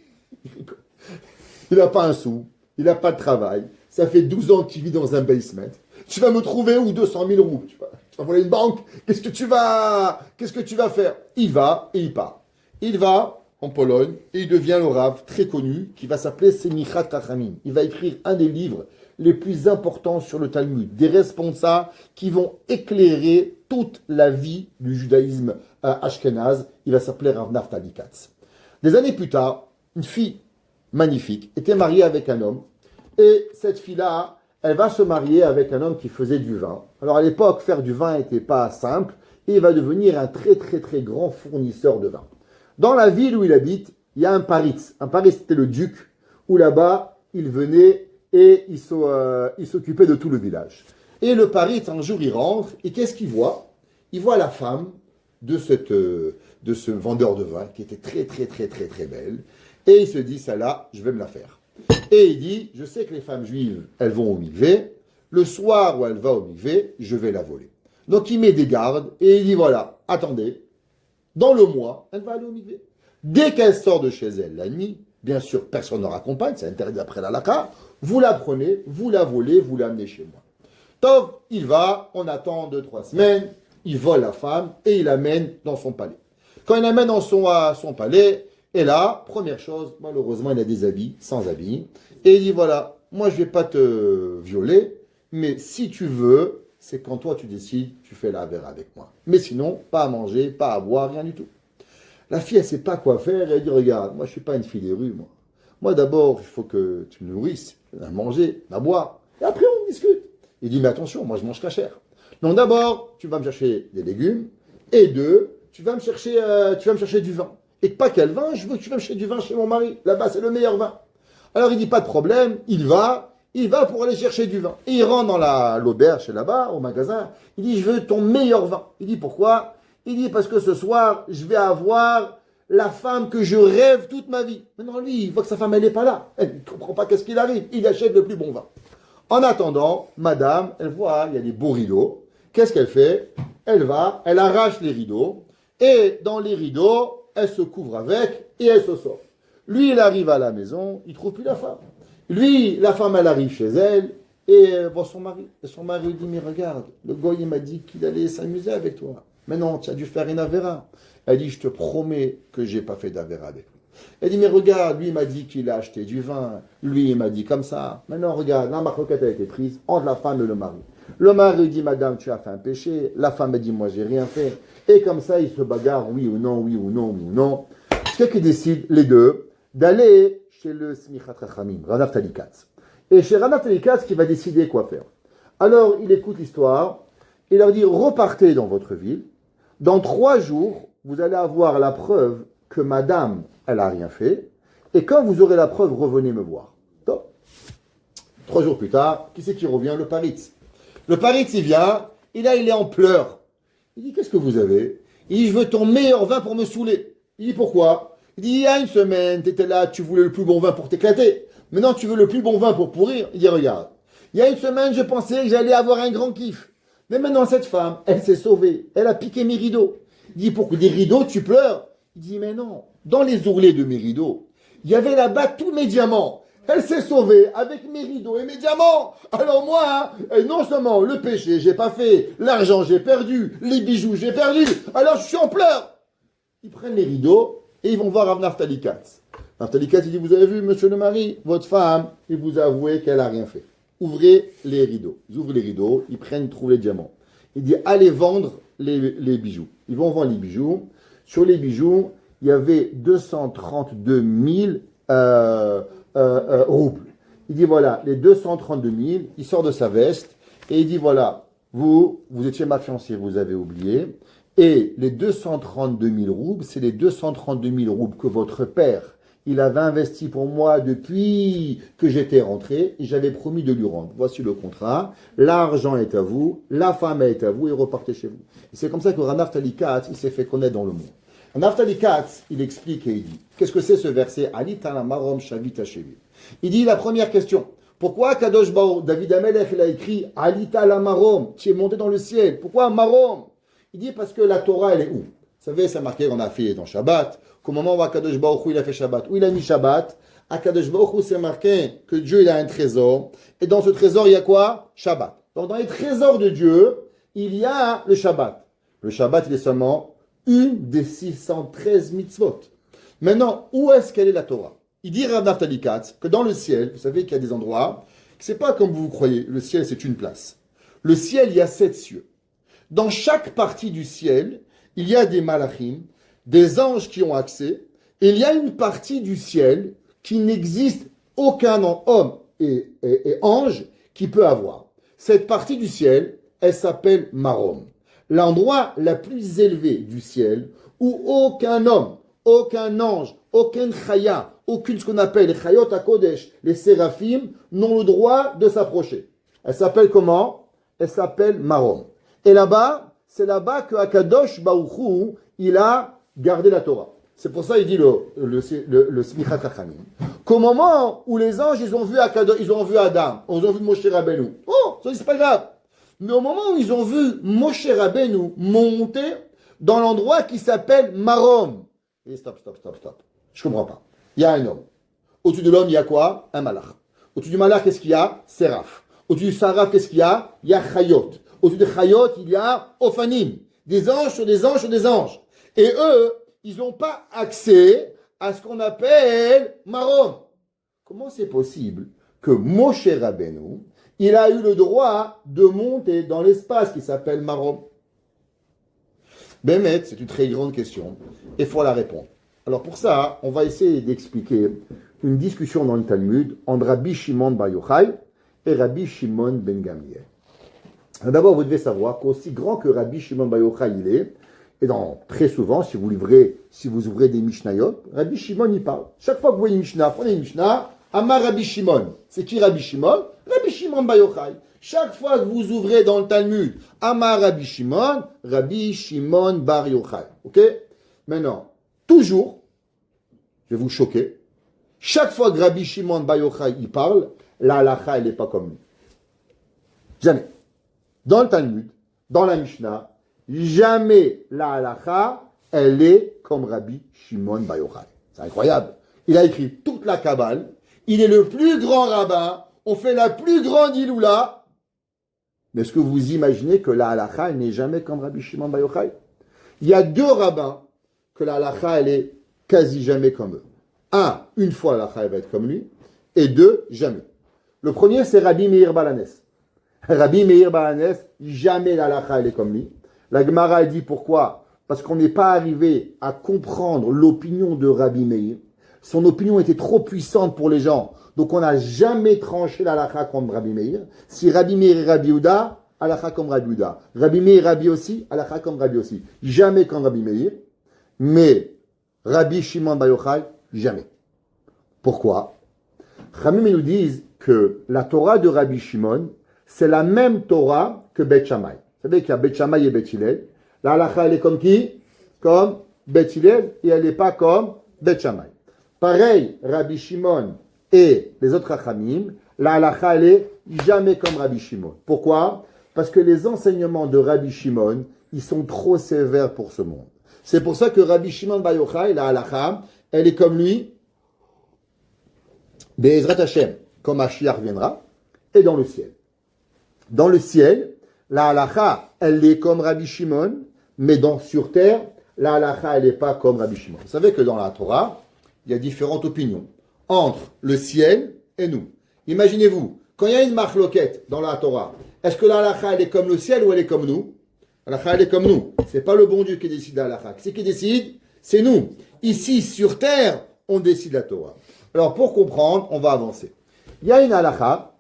il n'a pas un sou, il n'a pas de travail, ça fait 12 ans qu'il vit dans un basement. Tu vas me trouver où 200 000 roubles? Tu vas voler une banque? Qu'est-ce que tu vas faire? Il va et il part. Il va en Pologne et il devient le Rav très connu qui va s'appeler Semichat Chachamim. Il va écrire un des livres les plus importants sur le Talmud, des responsables qui vont éclairer toute la vie du judaïsme ashkénaze. Il va s'appeler Rav Naftali Katz. Des années plus tard, une fille magnifique était mariée avec un homme et cette fille-là, elle va se marier avec un homme qui faisait du vin. Alors à l'époque, faire du vin n'était pas simple et il va devenir un très très très grand fournisseur de vin. Dans la ville où il habite, il y a un paritz. Un paritz, c'était le duc, où là-bas, il venait et il s'occupait de tout le village. Et le paritz, un jour, il rentre, et qu'est-ce qu'il voit? Il voit la femme de ce vendeur de vin, qui était très, très, très, très, très belle, et il se dit, celle-là, je vais me la faire. Et il dit, je sais que les femmes juives, elles vont au mikvé, le soir où elle va au mikvé, je vais la voler. Donc il met des gardes, et il dit, voilà, attendez, dans le mois, elle va aller au mikvé. Dès qu'elle sort de chez elle la nuit, bien sûr, personne ne raccompagne, c'est interdit d'après la halakha, vous la prenez, vous la volez, vous l'amenez chez moi. Tov, il va, on attend 2-3 semaines, il vole la femme et il l'amène dans son palais. Quand il l'amène à son palais, Et là, première chose, malheureusement, il a des habits, sans habits. Et il dit, voilà, moi, je ne vais pas te violer, mais si tu veux, c'est quand toi, tu décides, tu fais la verre avec moi. Mais sinon, pas à manger, pas à boire, rien du tout. La fille, elle ne sait pas quoi faire. Elle dit, regarde, moi, je ne suis pas une fille des rues, moi. Moi, d'abord, il faut que tu me nourrisses, à manger, à boire. Et après, on discute. Il dit, mais attention, moi, je mange cachère. Donc, d'abord, tu vas me chercher des légumes. Et deux, tu vas me chercher du vin. Et pas quel vin, je veux que tu vas me chercher du vin chez mon mari. Là-bas, c'est le meilleur vin. Alors, il dit, pas de problème. Il va pour aller chercher du vin. Et il rentre dans l'auberge, là-bas, au magasin. Il dit, je veux ton meilleur vin. Il dit, pourquoi? Il dit, parce que ce soir, je vais avoir la femme que je rêve toute ma vie. Maintenant, lui, il voit que sa femme, elle n'est pas là. Elle ne comprend pas qu'est-ce qu'il arrive. Il achète le plus bon vin. En attendant, madame, elle voit, il y a des beaux rideaux. Qu'est-ce qu'elle fait? Elle arrache les rideaux. Et dans les rideaux, elle se couvre avec et elle se sort. Lui, il arrive à la maison, il ne trouve plus la femme. Lui, la femme, elle arrive chez elle et voit son mari. Et son mari lui dit, mais regarde, le goy, il m'a dit qu'il allait s'amuser avec toi. Mais non, tu as dû faire une avéra. Elle dit, je te promets que je n'ai pas fait d'avéra avec lui. Elle dit, mais regarde, lui, il m'a dit qu'il a acheté du vin. Lui, il m'a dit comme ça. Maintenant, regarde, la marquette a été prise entre la femme et le mari. Le mari dit, madame, tu as fait un péché. La femme, elle dit, moi, j'ai rien fait. Et comme ça, ils se bagarrent, oui ou non, oui ou non, oui ou non. C'est qui décide, les deux, d'aller chez le Smichat Rachamim, Ranav Talikatz. Et chez Ranav Talikatz, qui va décider quoi faire. Alors, il écoute l'histoire. Il leur dit, repartez dans votre ville. Dans 3 jours, vous allez avoir la preuve que madame, elle n'a rien fait. Et quand vous aurez la preuve, revenez me voir. Top. 3 jours plus tard, qui c'est qui revient? Le Paritz. Le Paritz, il vient, et là, il est en pleurs. Il dit, qu'est-ce que vous avez? Il dit, je veux ton meilleur vin pour me saouler. Il dit, pourquoi? Il dit, il y a une semaine, tu étais là, tu voulais le plus bon vin pour t'éclater. Maintenant, tu veux le plus bon vin pour pourrir. Il dit, regarde, il y a une semaine, je pensais que j'allais avoir un grand kiff. Mais maintenant, cette femme, elle s'est sauvée. Elle a piqué mes rideaux. Il dit, pourquoi des rideaux, tu pleures? Il dit, mais non, dans les ourlets de mes rideaux, il y avait là-bas tous mes diamants. Elle s'est sauvée avec mes rideaux et mes diamants. Alors moi, non seulement le péché, j'ai pas fait, l'argent, j'ai perdu, les bijoux, j'ai perdu. Alors je suis en pleurs. Ils prennent les rideaux et ils vont voir Rav Naftali Katz. Naftali Katz, il dit, vous avez vu, monsieur le mari, votre femme, il vous a avoué qu'elle a rien fait. Ouvrez les rideaux. Ils ouvrent les rideaux, ils trouvent les diamants. Il dit, allez vendre les bijoux. Ils vont vendre les bijoux. Sur les bijoux, il y avait 232 000 roubles. Il dit, voilà, les 232 000, il sort de sa veste et il dit, voilà, vous étiez ma fiancée, vous avez oublié. Et les 232 000 roubles, c'est les 232 000 roubles que votre père, il avait investi pour moi depuis que j'étais rentré et j'avais promis de lui rendre. Voici le contrat. L'argent est à vous, la femme est à vous et repartez chez vous. Et c'est comme ça que Naftali Katz, il s'est fait connaître dans le monde. Naftali Katz, il explique et il dit, qu'est-ce que c'est ce verset? Alita la marom shavit hashevi. Il dit la première question. Pourquoi Kadosh Bao, David Amelech, il a écrit Alita la marom, tu es monté dans le ciel. Pourquoi marom? Il dit parce que la Torah, elle est où? Vous savez, c'est marqué, on a fait dans Shabbat, qu'au moment où Akadosh Baruch Hu, il a fait Shabbat, où il a mis Shabbat, Akadosh Baruch Hu, c'est marqué que Dieu, il a un trésor, et dans ce trésor, il y a quoi? Shabbat. Donc dans les trésors de Dieu, il y a le Shabbat. Le Shabbat, il est seulement une des 613 mitzvot. Maintenant, où est-ce qu'elle est la Torah? Il dit Rav Naftali Katz que dans le ciel, vous savez qu'il y a des endroits, c'est pas comme vous croyez, le ciel, c'est une place. Le ciel, il y a 7 cieux. Dans chaque partie du ciel, il y a des malachim, des anges qui ont accès, et il y a une partie du ciel qui n'existe aucun homme et ange qui peut avoir. Cette partie du ciel, elle s'appelle Marom. L'endroit le plus élevé du ciel où aucun homme, aucun ange, aucun chaya, aucune ce qu'on appelle les chayot HaKodesh, les séraphim, n'ont le droit de s'approcher. Elle s'appelle comment? Elle s'appelle Marom. Et là-bas, c'est là-bas que Akadosh Baruch Hu, il a gardé la Torah. C'est pour ça il dit le Smichat Rachamim. Qu'au moment où les anges, ils ont vu Akadosh, ils ont vu Adam, ils ont vu Moshe Rabbeinu. Oh, ça c'est pas grave. Mais au moment où ils ont vu Moshe Rabbeinu monter dans l'endroit qui s'appelle Marom. Et stop. Je comprends pas. Il y a un homme. Au-dessus de l'homme, il y a quoi? Un malach. Au-dessus du malach, qu'est-ce qu'il y a? Séraph. Au-dessus du Séraph, qu'est-ce qu'il y a? Il y a Chayot. Au-dessus de Chayot, il y a Ophanim. Des anges sur des anges sur des anges. Et eux, ils n'ont pas accès à ce qu'on appelle Marom. Comment c'est possible que Moshe Rabbeinu, il a eu le droit de monter dans l'espace qui s'appelle Marom? Bémet, c'est une très grande question, et il faut la répondre. Alors pour ça, on va essayer d'expliquer une discussion dans le Talmud entre Rabbi Shimon Bar Yochai et Rabbi Shimon ben Gamliel. D'abord, vous devez savoir qu'aussi grand que Rabbi Shimon Bar Yochai il est, et très souvent, si vous ouvrez des Mishnayot, Rabbi Shimon y parle. Chaque fois que vous voyez une Mishnah, prenez une Mishnah, Amar Rabbi Shimon. C'est qui Rabbi Shimon? Rabbi Shimon Bar Yochai. Chaque fois que vous ouvrez dans le Talmud, Amar Rabbi Shimon Bar Yochai. Ok? Maintenant, toujours, je vais vous choquer, chaque fois que Rabbi Shimon Bar Yochai y parle, la halacha, elle n'est pas comme lui. Jamais. Dans le Talmud, dans la Mishnah, jamais la halacha, elle est comme Rabbi Shimon Bar Yochai. C'est incroyable. Il a écrit toute la Kabbale. Il est le plus grand rabbin. On fait la plus grande iloula. Mais est-ce que vous imaginez que la halacha, elle n'est jamais comme Rabbi Shimon Bar Yochai? Il y a deux rabbins que la halacha, elle est quasi jamais comme eux. Un, une fois la halacha, elle va être comme lui. Et deux, jamais. Le premier, c'est Rabbi Meir Balanes. Rabbi Meir Balanes, jamais la halacha, elle est comme lui. La Gemara, elle dit pourquoi? Parce qu'on n'est pas arrivé à comprendre l'opinion de Rabbi Meir. Son opinion était trop puissante pour les gens. Donc on n'a jamais tranché la halacha comme Rabbi Meir. Si Rabbi Meir et Rabbi Yehuda, halacha comme Rabbi Yehuda. Rabbi Meir et Rabbi aussi, halacha comme Rabbi aussi. Jamais comme Rabbi Meir. Mais Rabbi Shimon Bar Yochai, jamais. Pourquoi? Chamim nous disent que la Torah de Rabbi Shimon, c'est la même Torah que Bet Shammai. Vous savez qu'il y a Bet Shammai et Bet Hillel. La halacha, elle est comme qui? Comme Bet Hillel, et elle n'est pas comme Bet Shammai. Pareil, Rabbi Shimon et les autres Chachamim, la halacha, elle est jamais comme Rabbi Shimon. Pourquoi? Parce que les enseignements de Rabbi Shimon, ils sont trop sévères pour ce monde. C'est pour ça que Rabbi Shimon Bar Yochai, la halacha, elle est comme lui, Be'ezrat Hashem, comme Mashiach viendra, et dans le ciel. Dans le ciel, la halacha, elle est comme Rabbi Shimon, mais sur terre, la halacha, elle n'est pas comme Rabbi Shimon. Vous savez que dans la Torah, il y a différentes opinions entre le ciel et nous. Imaginez-vous, quand il y a une marloquette dans la Torah, est-ce que la halacha, elle est comme le ciel ou elle est comme nous? La halacha, elle est comme nous. C'est pas le bon Dieu qui décide la halacha. C'est qui décide? C'est nous. Ici, sur terre, on décide la Torah. Alors, pour comprendre, on va avancer. Il y a une halacha,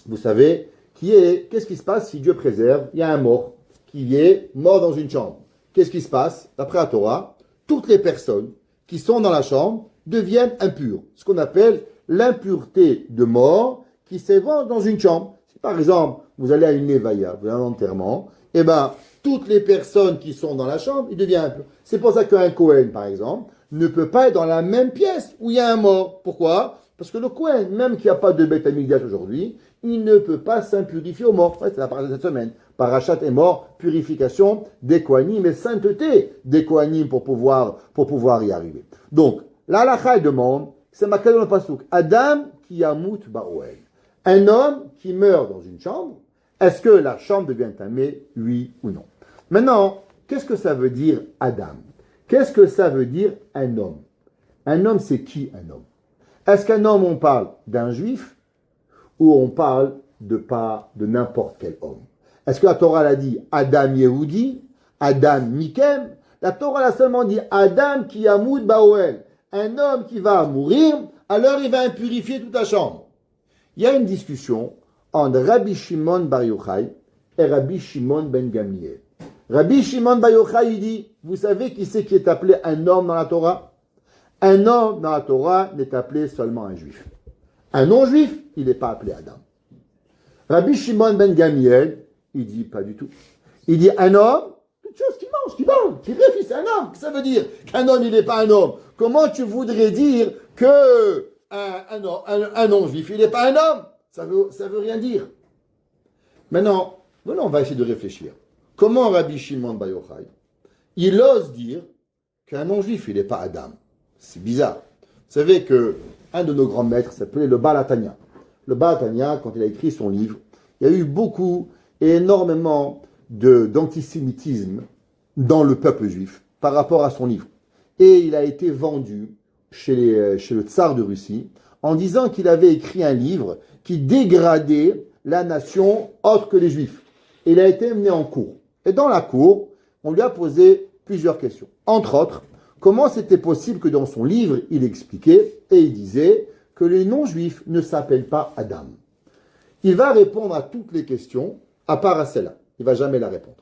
vous savez, qui est, qu'est-ce qui se passe si Dieu préserve? Il y a un mort qui est mort dans une chambre. Qu'est-ce qui se passe? D'après la Torah, toutes les personnes qui sont dans la chambre deviennent impures. Ce qu'on appelle l'impureté de mort qui s'évance dans une chambre. Si par exemple, vous allez à une nevaya, vous allez à un enterrement, eh bien, toutes les personnes qui sont dans la chambre, ils deviennent impurs. C'est pour ça qu'un Kohen, par exemple, ne peut pas être dans la même pièce où il y a un mort. Pourquoi? Parce que le Kohen, même qu'il n'y a pas de Beth Amikdash aujourd'hui, il ne peut pas s'impurifier aux morts. Ouais, c'est la parole de cette semaine. Parachat est mort, purification des Kohanim et sainteté des Kohanim pour pouvoir y arriver. Donc, la halakha demande, c'est marqué dans le pasuk, Adam ki yamut ba'oel. Un homme qui meurt dans une chambre, est-ce que la chambre devient tamée, oui ou non? Maintenant, qu'est-ce que ça veut dire Adam? Qu'est-ce que ça veut dire un homme? Un homme, c'est qui un homme? Est-ce qu'un homme, on parle d'un juif ou on parle de n'importe quel homme? Est-ce que la Torah l'a dit Adam Yehudi, Adam Mikem? La Torah l'a seulement dit Adam ki yamut ba'oel. Un homme qui va mourir, alors il va impurifier toute la chambre. Il y a une discussion entre Rabbi Shimon Bar Yochai et Rabbi Shimon ben Gamliel. Rabbi Shimon Bar Yochai, il dit, vous savez qui c'est qui est appelé un homme dans la Torah? Un homme dans la Torah n'est appelé seulement un juif. Un non-juif, il n'est pas appelé Adam. Rabbi Shimon ben Gamliel, il dit pas du tout. Il dit un homme, quelque chose qui mange, qui parle, qui réfléchit, c'est un homme. Ça veut dire qu'un homme, il n'est pas un homme. Comment tu voudrais dire que un non-juif, il n'est pas un homme? Ça veut rien dire. Maintenant, voilà, on va essayer de réfléchir. Comment Rabbi Shimon Bar Yochai, il ose dire qu'un non-juif, il n'est pas Adam? C'est bizarre. Vous savez qu'un de nos grands maîtres s'appelait le Baal HaTanya. Le Baal HaTanya, quand il a écrit son livre, il y a eu beaucoup et énormément d'antisémitisme dans le peuple juif par rapport à son livre. Et il a été vendu chez le tsar de Russie en disant qu'il avait écrit un livre qui dégradait la nation autre que les Juifs. Et il a été mené en cour. Et dans la cour, on lui a posé plusieurs questions. Entre autres, comment c'était possible que dans son livre, il expliquait et il disait que les non-juifs ne s'appellent pas Adam. Il va répondre à toutes les questions, à part à celle-là. Il ne va jamais la répondre.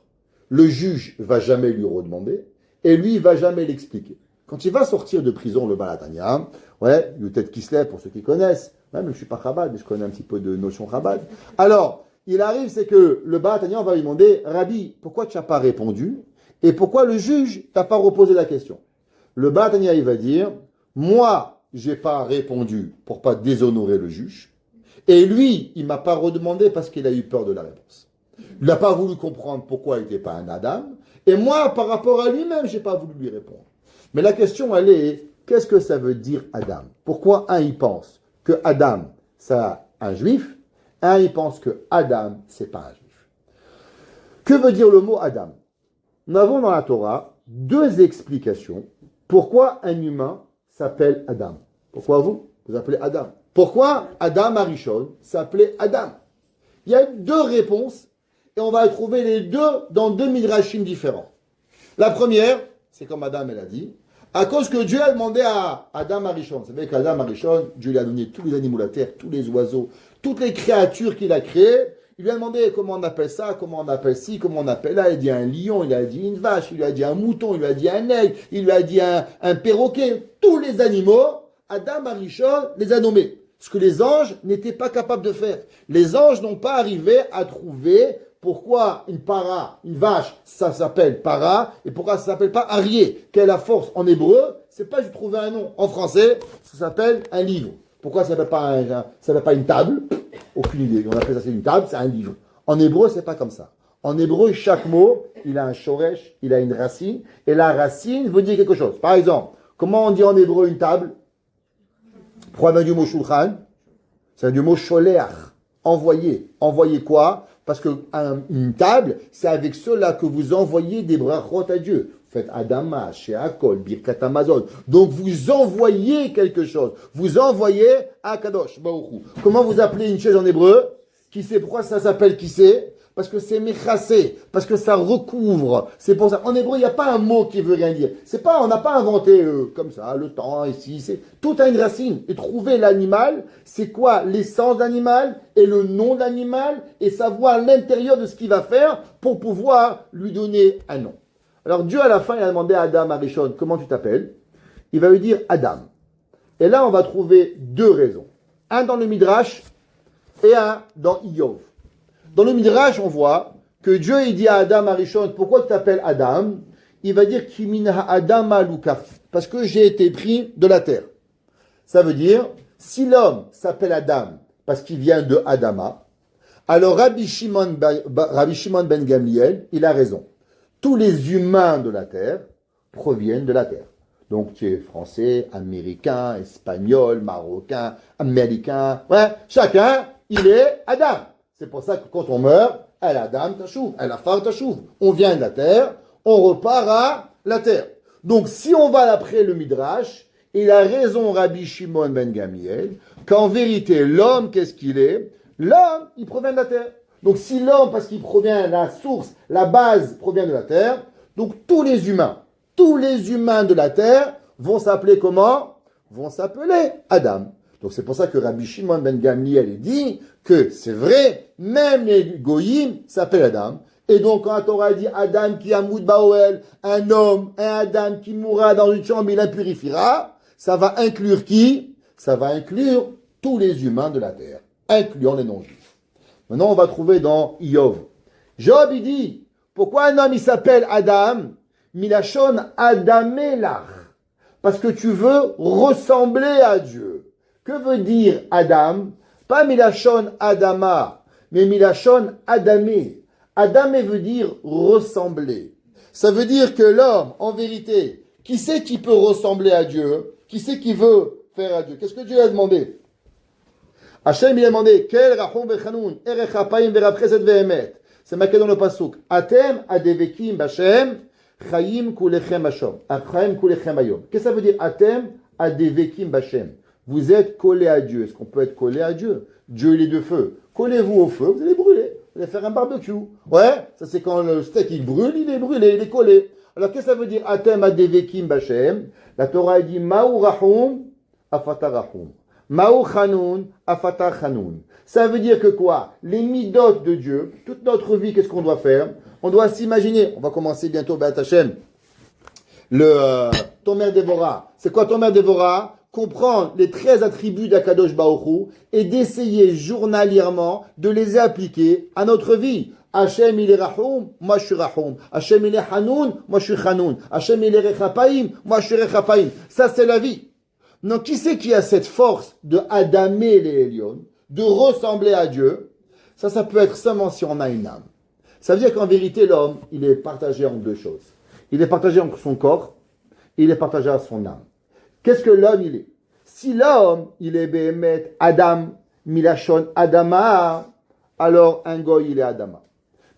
Le juge ne va jamais lui redemander, et lui, il ne va jamais l'expliquer. Quand il va sortir de prison, le Balatania, ouais, le tête qui se lève, pour ceux qui connaissent, ouais, mais je ne suis pas Chabad, mais je connais un petit peu de notion Chabad. Alors, il arrive, c'est que le Balatania va lui demander, Rabbi, pourquoi tu n'as pas répondu, et pourquoi le juge t'a pas reposé la question? Le Balatania, il va dire, moi, j'ai pas répondu pour pas déshonorer le juge, et lui, il m'a pas redemandé parce qu'il a eu peur de la réponse. Il n'a pas voulu comprendre pourquoi il n'était pas un Adam, et moi, par rapport à lui-même, j'ai pas voulu lui répondre. Mais la question, elle est, qu'est-ce que ça veut dire Adam? Pourquoi un, il pense que Adam, c'est un juif, un, il pense que Adam, c'est pas un juif. Que veut dire le mot Adam? Nous avons dans la Torah deux explications pourquoi un humain s'appelle Adam. Pourquoi vous appelez Adam? Pourquoi Adam Arishon s'appelait Adam? Il y a deux réponses et on va trouver les deux dans deux midrashim différents. La première, c'est comme Adam elle a dit, à cause que Dieu a demandé à Adam Arishon. Vous savez qu'Adam Arishon, Dieu lui a donné tous les animaux de la terre, tous les oiseaux, toutes les créatures qu'il a créées. Il lui a demandé comment on appelle ça, comment on appelle ci, comment on appelle là. Il a dit un lion, il a dit une vache, il lui a dit un mouton, il lui a dit un aigle, il lui a dit un perroquet. Tous les animaux, Adam Arishon les a nommés. Ce que les anges n'étaient pas capables de faire. Les anges n'ont pas arrivé à trouver pourquoi une para, une vache, ça s'appelle para, et pourquoi ça s'appelle pas arié. Quelle est la force en hébreu? C'est pas juste trouver un nom. En français, ça s'appelle un livre. Pourquoi ça s'appelle pas une table? Aucune idée. On appelle ça c'est une table, c'est un livre. En hébreu, c'est pas comme ça. En hébreu, chaque mot, il a un shoresh, il a une racine, et la racine veut dire quelque chose. Par exemple, comment on dit en hébreu une table? Pourquoi on a du mot shulchan? C'est du mot sholeach, envoyer. Envoyer quoi? Parce que une table, c'est avec cela que vous envoyez des brachot à Dieu. Vous faites Adama, Sheakol, Birkat Amazon. Donc vous envoyez quelque chose. Vous envoyez à Kadosh, Baruch Hu. Comment vous appelez une chaise en hébreu? Qui sait pourquoi ça s'appelle qui sait? Parce que c'est mechassé, parce que ça recouvre. C'est pour ça. En hébreu, il n'y a pas un mot qui veut rien dire. C'est pas, on n'a pas inventé comme ça, le temps, ici, c'est. Tout a une racine. Et trouver l'animal, c'est quoi? L'essence d'animal et le nom d'animal et savoir l'intérieur de ce qu'il va faire pour pouvoir lui donner un nom. Alors Dieu, à la fin, il a demandé à Adam Arishon, comment tu t'appelles? Il va lui dire Adam. Et là, on va trouver deux raisons. Un dans le Midrash et un dans Iyov. Dans le Midrash, on voit que Dieu, il dit à Adam Arishon, pourquoi tu t'appelles Adam? Il va dire Kiminha Adam Alukaf, parce que j'ai été pris de la terre. Ça veut dire, si l'homme s'appelle Adam parce qu'il vient de Adama, alors Rabbi Shimon ben Gamliel, il a raison. Tous les humains de la terre proviennent de la terre. Donc tu es français, américain, espagnol, marocain, américain, ouais, chacun, il est Adam. C'est pour ça que quand on meurt, elle Adam Tachouv, elle Afar Tachouv. On vient de la terre, on repart à la terre. Donc si on va d'après le Midrash, il a raison Rabbi Shimon ben Gamliel, qu'en vérité, l'homme, qu'est-ce qu'il est? L'homme, il provient de la terre. Donc si l'homme, parce qu'il provient de la source, la base provient de la terre, donc tous les humains de la terre vont s'appeler comment? Vont s'appeler Adam. Donc c'est pour ça que Rabbi Shimon ben Gamliel dit que c'est vrai, même les goyim s'appellent Adam. Et donc quand la Torah dit Adam qui amoud baoel, un homme, un Adam qui mourra dans une chambre, il la purifiera, ça va inclure qui? Ça va inclure tous les humains de la terre, incluant les non-juifs. Maintenant on va trouver dans Iyov. Job il dit, pourquoi un homme il s'appelle Adam? Milachon Adamelach. Parce que tu veux ressembler à Dieu. Que veut dire Adam? Pas Milachon Adama, mais Milachon Adamé. Adamé veut dire ressembler. Ça veut dire que l'homme, en vérité, qui sait qui peut ressembler à Dieu? Qui sait qui veut faire à Dieu? Qu'est-ce que Dieu a demandé? Hachem, il a demandé, Kel rachum vechanoun, erech hapayim verab chesed vehemet. C'est marqué dans le pasuk. Atem adevekim b'Hashem, Chaim kulechem hashom. Chaim kulechem hayom. Qu'est-ce que ça veut dire? Atem adevekim b'Hashem. Vous êtes collés à Dieu. Est-ce qu'on peut être collé à Dieu? Dieu, il est de feu. Collez-vous au feu, vous allez brûler. Vous allez faire un barbecue. Ouais, ça c'est quand le steak il brûle, il est brûlé, il est collé. Alors qu'est-ce que ça veut dire? Atem adevekim b'Hashem. La Torah dit Ma'u rahum afata rahum. Ma'u chanun afata chanun. Ça veut dire que quoi? Les midotes de Dieu, toute notre vie, qu'est-ce qu'on doit faire? On doit s'imaginer, on va commencer bientôt, Be'at Hashem, ton mère Dévorah. C'est quoi ton mère Dévorah? Comprendre les 13 attributs d'Akadosh Baruch Hu et d'essayer journalièrement de les appliquer à notre vie. Hachem il est Rahoum, moi je suis Rahoum. Hachem il est Hanoun, moi je suis Hanoun. Hachem il est Rechapaim, moi je suis Rechapaim. Ça c'est la vie. Donc qui c'est qui a cette force de Adamer les Elion, de ressembler à Dieu? Ça peut être seulement si on a une âme. Ça veut dire qu'en vérité l'homme, il est partagé en deux choses. Il est partagé entre son corps, et il est partagé à son âme. Qu'est-ce que l'homme il est? Si l'homme il est Behemet Adam, Milachon Adama, alors un goy il est Adama.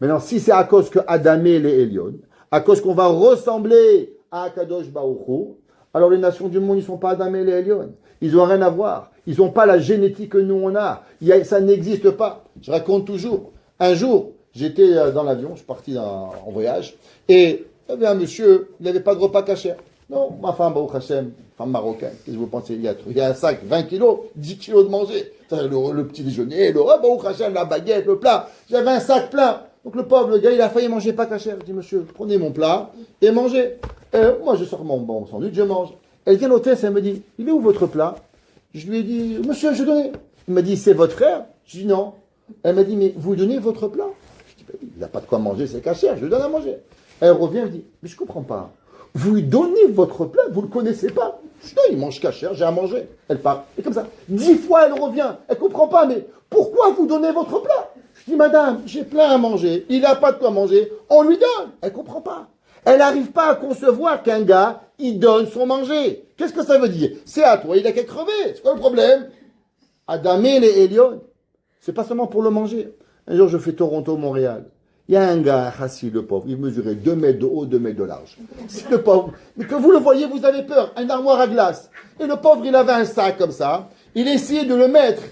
Maintenant, si c'est à cause que Adamé les Elion, à cause qu'on va ressembler à Akadosh Baruch Hu, alors les nations du monde, ils ne sont pas Adamé les Elion. Ils n'ont rien à voir. Ils n'ont pas la génétique que nous on a. Ça n'existe pas. Je raconte toujours. Un jour, j'étais dans l'avion, je suis parti en voyage, et il y avait un monsieur, il n'avait pas de repas cachère. Non, ma femme, Baruch Hashem, femme marocaine, qu'est-ce que vous pensez? Il y a un sac, 20 kilos, 10 kilos de manger. Le petit déjeuner, Baruch Hashem, la baguette, le plat. J'avais un sac plein. Donc le pauvre, le gars, il a failli manger pas cachère. Je dis, monsieur, prenez mon plat et mangez. Moi, je sors mon sandwich, je mange. Elle vient à l'hôtesse, elle me dit, il est où votre plat? Je lui ai dit, monsieur, je donnais. Il m'a dit, c'est votre frère? Je dis, non. Elle m'a dit, mais vous donnez votre plat? Je dis, bah, il n'a pas de quoi manger, c'est cachère, je lui donne à manger. Elle revient, elle me dit, mais je ne comprends pas. Vous lui donnez votre plat, vous ne le connaissez pas? Je dis, non, il mange cachère, j'ai à manger. Elle part. Et comme ça, 10 fois, elle revient. Elle ne comprend pas, mais pourquoi vous donnez votre plat? Je dis, madame, j'ai plein à manger, il n'a pas de quoi manger, on lui donne. Elle ne comprend pas. Elle n'arrive pas à concevoir qu'un gars, il donne son manger. Qu'est-ce que ça veut dire? C'est à toi, il a qu'à crever. C'est quoi le problème? Adamé les Elion, c'est pas seulement pour le manger. Un jour, je fais Toronto-Montréal. Il y a un gars, Hassi, le pauvre, il mesurait 2 mètres de haut, 2 mètres de large. C'est le pauvre. Mais que vous le voyez, vous avez peur. Un armoire à glace. Et le pauvre, il avait un sac comme ça. Il essayait de le mettre.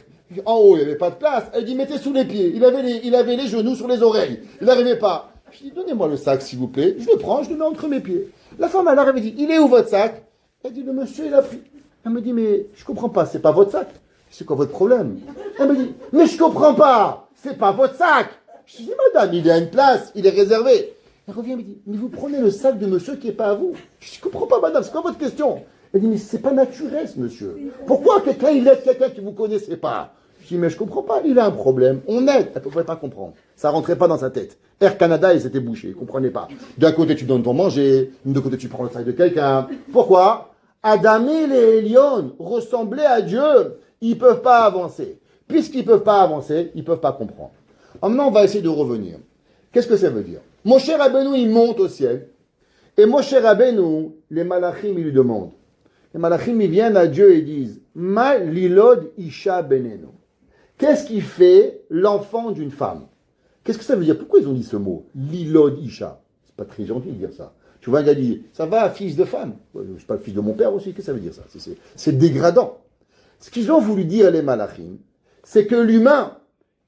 En haut, il n'y avait pas de place. Elle dit, mettez sous les pieds. Il avait les genoux sur les oreilles. Il n'arrivait pas. Je dis, donnez-moi le sac, s'il vous plaît. Je le prends, je le mets entre mes pieds. La femme, elle arrive et dit, il est où votre sac? Elle dit, le monsieur, il a pris. Elle me dit, mais je comprends pas, c'est pas votre sac. C'est quoi votre problème? Elle me dit, mais je comprends pas, c'est pas votre sac. Je dis, madame, il a une place, il est réservé. Elle revient et me dit, mais vous prenez le sac de monsieur qui n'est pas à vous. Je dis, je comprends pas, madame, c'est quoi votre question? Elle dit, mais c'est pas naturel, ce monsieur. Pourquoi quelqu'un, il aide quelqu'un que vous connaissez pas? Je dis, mais je comprends pas, il a un problème, on aide. Elle ne pouvait pas comprendre. Ça rentrait pas dans sa tête. Air Canada, il s'était bouché, il comprenait pas. D'un côté, tu donnes ton manger, de l'autre côté, tu prends le sac de quelqu'un. Pourquoi? Adamé les Elion, ressembler à Dieu, ils ne peuvent pas avancer. Puisqu'ils ne peuvent pas avancer, ils ne peuvent pas comprendre. Alors maintenant, on va essayer de revenir. Qu'est-ce que ça veut dire? Moshe Rabbeinu, il monte au ciel. Et Moshe Rabbeinu, les malachim, ils lui demandent. Les malachim, ils viennent à Dieu et disent, Ma lilod isha benenu. Qu'est-ce qui fait l'enfant d'une femme? Qu'est-ce que ça veut dire? Pourquoi ils ont dit ce mot? Lilod isha. C'est pas très gentil de dire ça. Tu vois un gars dire, ça va, fils de femme. Je ne suis pas le fils de mon père aussi. Qu'est-ce que ça veut dire ça? C'est dégradant. Ce qu'ils ont voulu dire, les malachim, c'est que l'humain,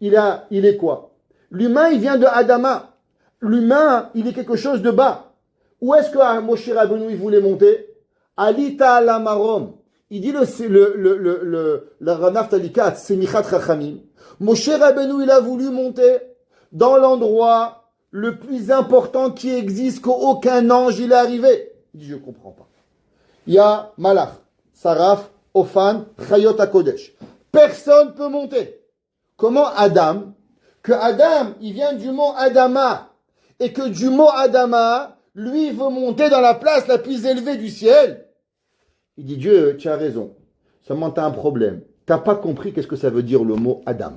il est quoi? L'humain, il vient de Adama. L'humain, il est quelque chose de bas. Où est-ce que Moshe Rabbeinu, il voulait monter? Alita alamarom. Il dit le Ranaf Talikat, c'est Michat Chachamim. Moshe Rabbeinu, il a voulu monter dans l'endroit le plus important qui existe, qu'aucun ange il est arrivé. Il dit, je ne comprends pas. Il y a Malach, Saraf, Ophan, Chayot HaKodesh. Personne ne peut monter. Comment Adam? Que Adam, il vient du mot Adama. Et que du mot Adama, lui, veut monter dans la place la plus élevée du ciel. Il dit, Dieu, tu as raison. Seulement, tu as un problème. Tu n'as pas compris qu'est-ce que ça veut dire le mot Adam.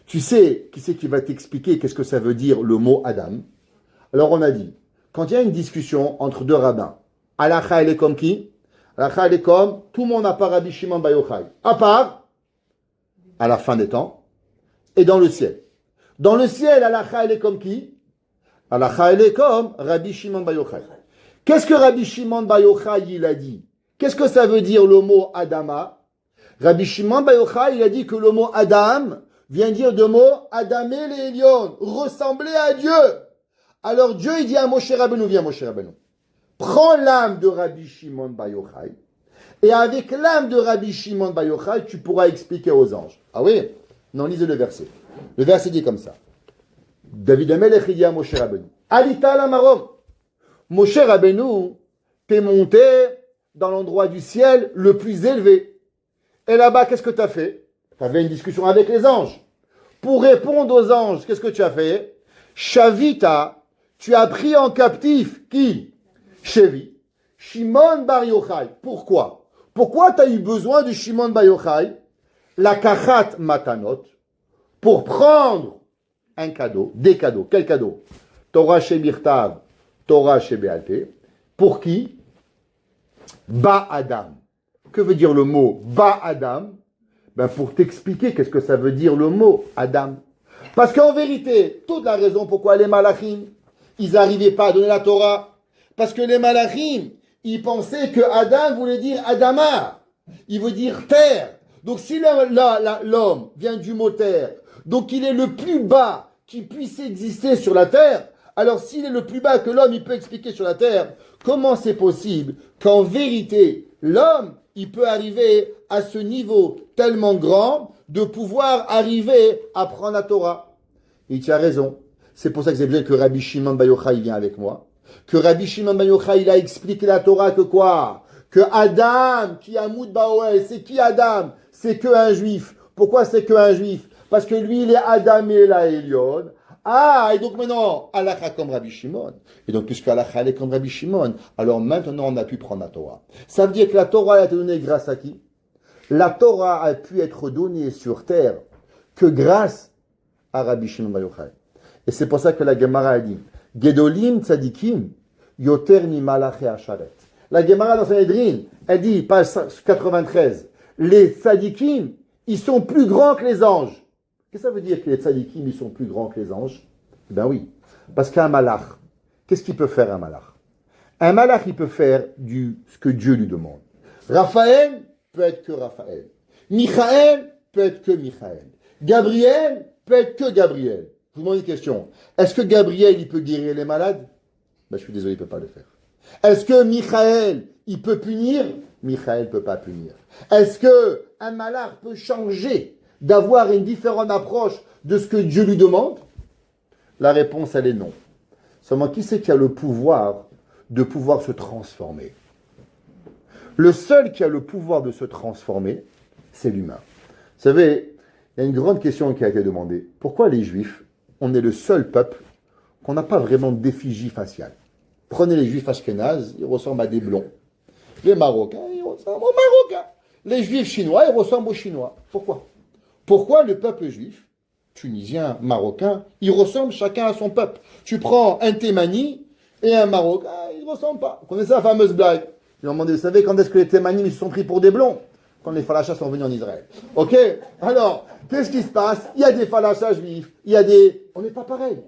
Tu sais, qui c'est qui va t'expliquer qu'est-ce que ça veut dire le mot Adam? Alors, on a dit, quand il y a une discussion entre deux rabbins, Halacha, elle est comme qui? Halacha, elle est comme tout le monde à part Rabbi Shimon Bar Yochai. À part, à la fin des temps, et dans le ciel. Dans le ciel, Halacha, elle est comme qui? Halacha elle est comme Rabbi Shimon Bar Yochai. Qu'est-ce que Rabbi Shimon Bar Yochai il a dit? Qu'est-ce que ça veut dire le mot Adama? Rabbi Shimon Bar Yochai il a dit que le mot Adam vient dire de mot Adamé le Elyon, ressembler à Dieu. Alors Dieu il dit à Moshe Rabbeinu, viens Moshe Rabbeinu, prends l'âme de Rabbi Shimon Bar Yochai, et avec l'âme de Rabbi Shimon Bar Yochai, tu pourras expliquer aux anges. Ah oui? Non, lisez le verset. Le verset dit comme ça. David Amelech il dit à Moshe Rabbeinu, Alita la Marom, Moshe Rabbeinu, t'es monté dans l'endroit du ciel le plus élevé. Et là-bas, qu'est-ce que tu as fait? Tu avais une discussion avec les anges. Pour répondre aux anges, qu'est-ce que tu as fait? Shavita, tu as pris en captif qui? Shevi, Shimon Bar Yochai. Pourquoi? Pourquoi tu as eu besoin de Shimon Bar Yochai? La kachat matanot, pour prendre un cadeau, des cadeaux. Quel cadeau? Torah Shebirtav, Torah Shebealte. Pour qui? Ba Adam. Que veut dire le mot Ba Adam? Ben pour t'expliquer qu'est-ce que ça veut dire le mot Adam. Parce qu'en vérité, toute la raison pourquoi les Malachim, ils n'arrivaient pas à donner la Torah, parce que les Malachim, ils pensaient que Adam voulait dire Adama. Il veut dire terre. Donc si l'homme vient du mot terre, donc il est le plus bas qui puisse exister sur la terre, alors s'il est le plus bas que l'homme, il peut expliquer sur la terre, comment c'est possible qu'en vérité, l'homme, il peut arriver à ce niveau tellement grand de pouvoir arriver à prendre la Torah? Et tu as raison. C'est pour ça que j'ai besoin que Rabbi Shimon Bar Yochai vienne avec moi. Que Rabbi Shimon Bar Yochai, il a expliqué la Torah que quoi? Que Adam, qui a Moud Baoel, c'est qui Adam? C'est que un juif. Pourquoi c'est que un juif? Parce que lui, il est Adam et la Elion. Ah, et donc maintenant, Halakha comme Rabbi Shimon. Et donc, puisque Halakha est comme Rabbi Shimon, alors maintenant, on a pu prendre la Torah. Ça veut dire que la Torah a été donnée grâce à qui? La Torah a pu être donnée sur terre que grâce à Rabbi Shimon Bar Yochai. Et c'est pour ça que la Gemara a dit, Gedolim tzadikim, yoter mi malaché asharet. La Gemara dans Sanhedrin, elle dit, page 93, les tzadikim, ils sont plus grands que les anges. Qu'est-ce que ça veut dire que les tzadikim, ils sont plus grands que les anges? Ben oui, parce qu'un malach, qu'est-ce qu'il peut faire un malach? Un malach, il peut faire ce que Dieu lui demande. Raphaël peut être que Raphaël. Michaël peut être que Michaël. Gabriel peut être que Gabriel. Je vous demande une question. Est-ce que Gabriel, il peut guérir les malades? Ben, je suis désolé, il ne peut pas le faire. Est-ce que Michaël, il peut punir? Michaël ne peut pas punir. Est-ce qu'un malach peut changer, d'avoir une différente approche de ce que Dieu lui demande? La réponse, elle est non. Seulement, qui c'est qui a le pouvoir de pouvoir se transformer? Le seul qui a le pouvoir de se transformer, c'est l'humain. Vous savez, il y a une grande question qui a été demandée. Pourquoi les Juifs, on est le seul peuple qu'on n'a pas vraiment d'effigie faciale? Prenez les Juifs ashkénazes, ils ressemblent à des blonds. Les Marocains, ils ressemblent aux Marocains. Les Juifs chinois, ils ressemblent aux Chinois. Pourquoi? Pourquoi le peuple juif, tunisien, marocain, ils ressemblent chacun à son peuple? Tu prends un Thémani et un Marocain, ils ne ressemblent pas. Vous connaissez la fameuse blague? Ils ont demandé, vous savez, quand est-ce que les Thémanim ils se sont pris pour des blonds? Quand les falachas sont venus en Israël. Ok? Alors, qu'est-ce qui se passe? Il y a des falachas juifs, il y a des... On n'est pas pareil.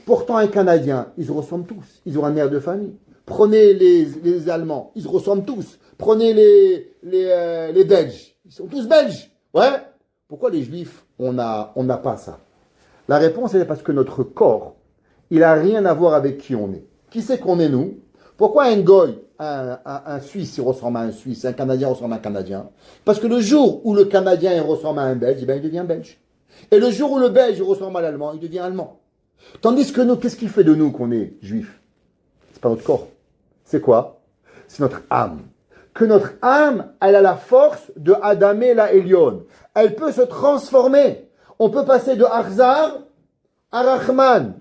Pourtant, un Canadien, ils se ressemblent tous. Ils ont un air de famille. Prenez les Allemands, ils se ressemblent tous. Prenez les Belges, ils sont tous Belges. Ouais? Pourquoi les Juifs, on n'a pas ça? La réponse, est parce que notre corps, il n'a rien à voir avec qui on est. Qui c'est qu'on est, nous? Pourquoi un Goy, un Suisse, il ressemble à un Suisse, un Canadien ressemble à un Canadien? Parce que le jour où le Canadien il ressemble à un Belge, eh bien, il devient Belge. Et le jour où le Belge il ressemble à l'Allemand, il devient Allemand. Tandis que nous, qu'est-ce qui fait de nous qu'on est Juifs? C'est pas notre corps. C'est quoi? C'est notre âme. Que notre âme, elle a la force de Adamé la Elion. Elle peut se transformer. On peut passer de Arzar à Rahman,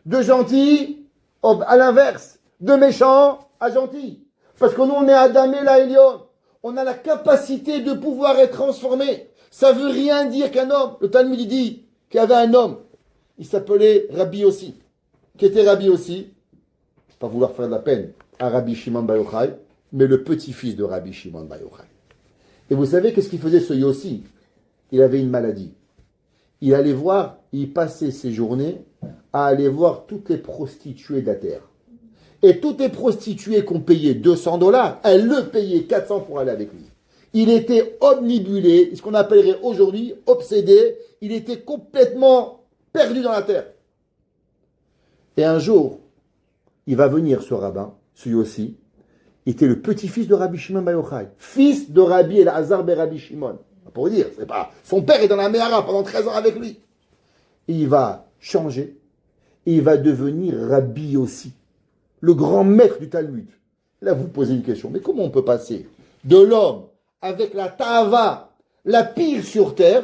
de gentil à l'inverse, de méchant à gentil. Parce que nous, on est Adamé la Elion. On a la capacité de pouvoir être transformé. Ça veut rien dire qu'un homme. Le Talmud dit qu'il y avait un homme. Il s'appelait Rabbi Yossi. Qui était Rabbi Yossi? Pas vouloir faire de la peine à Rabbi Shimon Bar Yochai, mais le petit-fils de Rabbi Shimon Bar Yochai. Et vous savez qu'est-ce qu'il faisait ce Yossi? Il avait une maladie. Il allait voir, il passait ses journées à aller voir toutes les prostituées de la terre. Et toutes les prostituées qu'on payait $200, elles le payaient 400 pour aller avec lui. Il était omnibulé, ce qu'on appellerait aujourd'hui obsédé. Il était complètement perdu dans la terre. Et un jour, il va venir ce rabbin, celui aussi. Il était le petit-fils de Rabbi Shimon Bar Yochai, fils de Rabbi Elazar ben Rabbi Shimon. Pour vous dire, c'est pas. Son père est dans la Méhara pendant 13 ans avec lui. Et il va changer. Et il va devenir Rabbi aussi, le grand maître du Talmud. Là, vous posez une question. Mais comment on peut passer de l'homme avec la Ta'ava, la pire sur terre,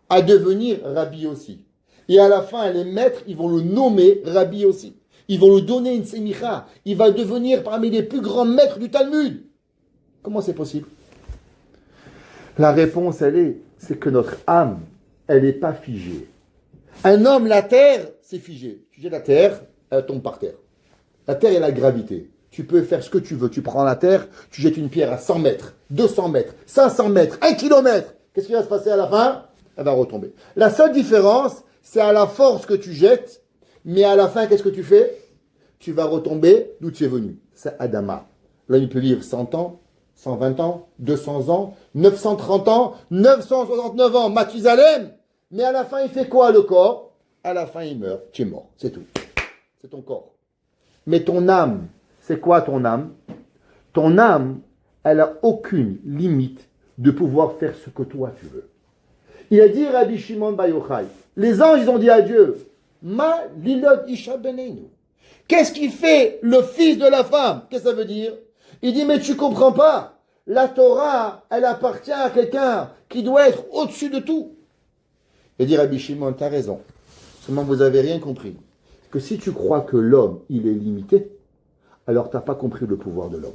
à devenir Rabbi aussi? Et à la fin, les maîtres, ils vont le nommer Rabbi aussi. Ils vont lui donner une semicha. Il va devenir parmi les plus grands maîtres du Talmud. Comment c'est possible? La réponse, c'est que notre âme, elle n'est pas figée. Un homme, la terre, c'est figé. Tu jettes la terre, elle tombe par terre. La terre, il y a la gravité. Tu peux faire ce que tu veux. Tu prends la terre, tu jettes une pierre à 100 mètres, 200 mètres, 500 mètres, 1 kilomètre. Qu'est-ce qui va se passer à la fin? Elle va retomber. La seule différence, c'est à la force que tu jettes, mais à la fin, qu'est-ce que tu fais? Tu vas retomber d'où tu es venu. C'est Adama. Là, il peut vivre 100 ans, 120 ans, 200 ans, 930 ans, 969 ans, Mathusalem. Mais à la fin, il fait quoi le corps? À la fin, il meurt. Tu es mort. C'est tout. C'est ton corps. Mais ton âme, c'est quoi ton âme? Ton âme, elle n'a aucune limite de pouvoir faire ce que toi tu veux. Il a dit Rabbi Shimon Bar Yochai, les anges, ils ont dit à Dieu, Ma lilod isha beneinu. Qu'est-ce qui fait le fils de la femme? Qu'est-ce que ça veut dire? Il dit, mais tu comprends pas. La Torah, elle appartient à quelqu'un qui doit être au-dessus de tout. Il dit Rabbi Shimon, tu as raison. Seulement, vous n'avez rien compris. Que si tu crois que l'homme, il est limité, alors tu n'as pas compris le pouvoir de l'homme.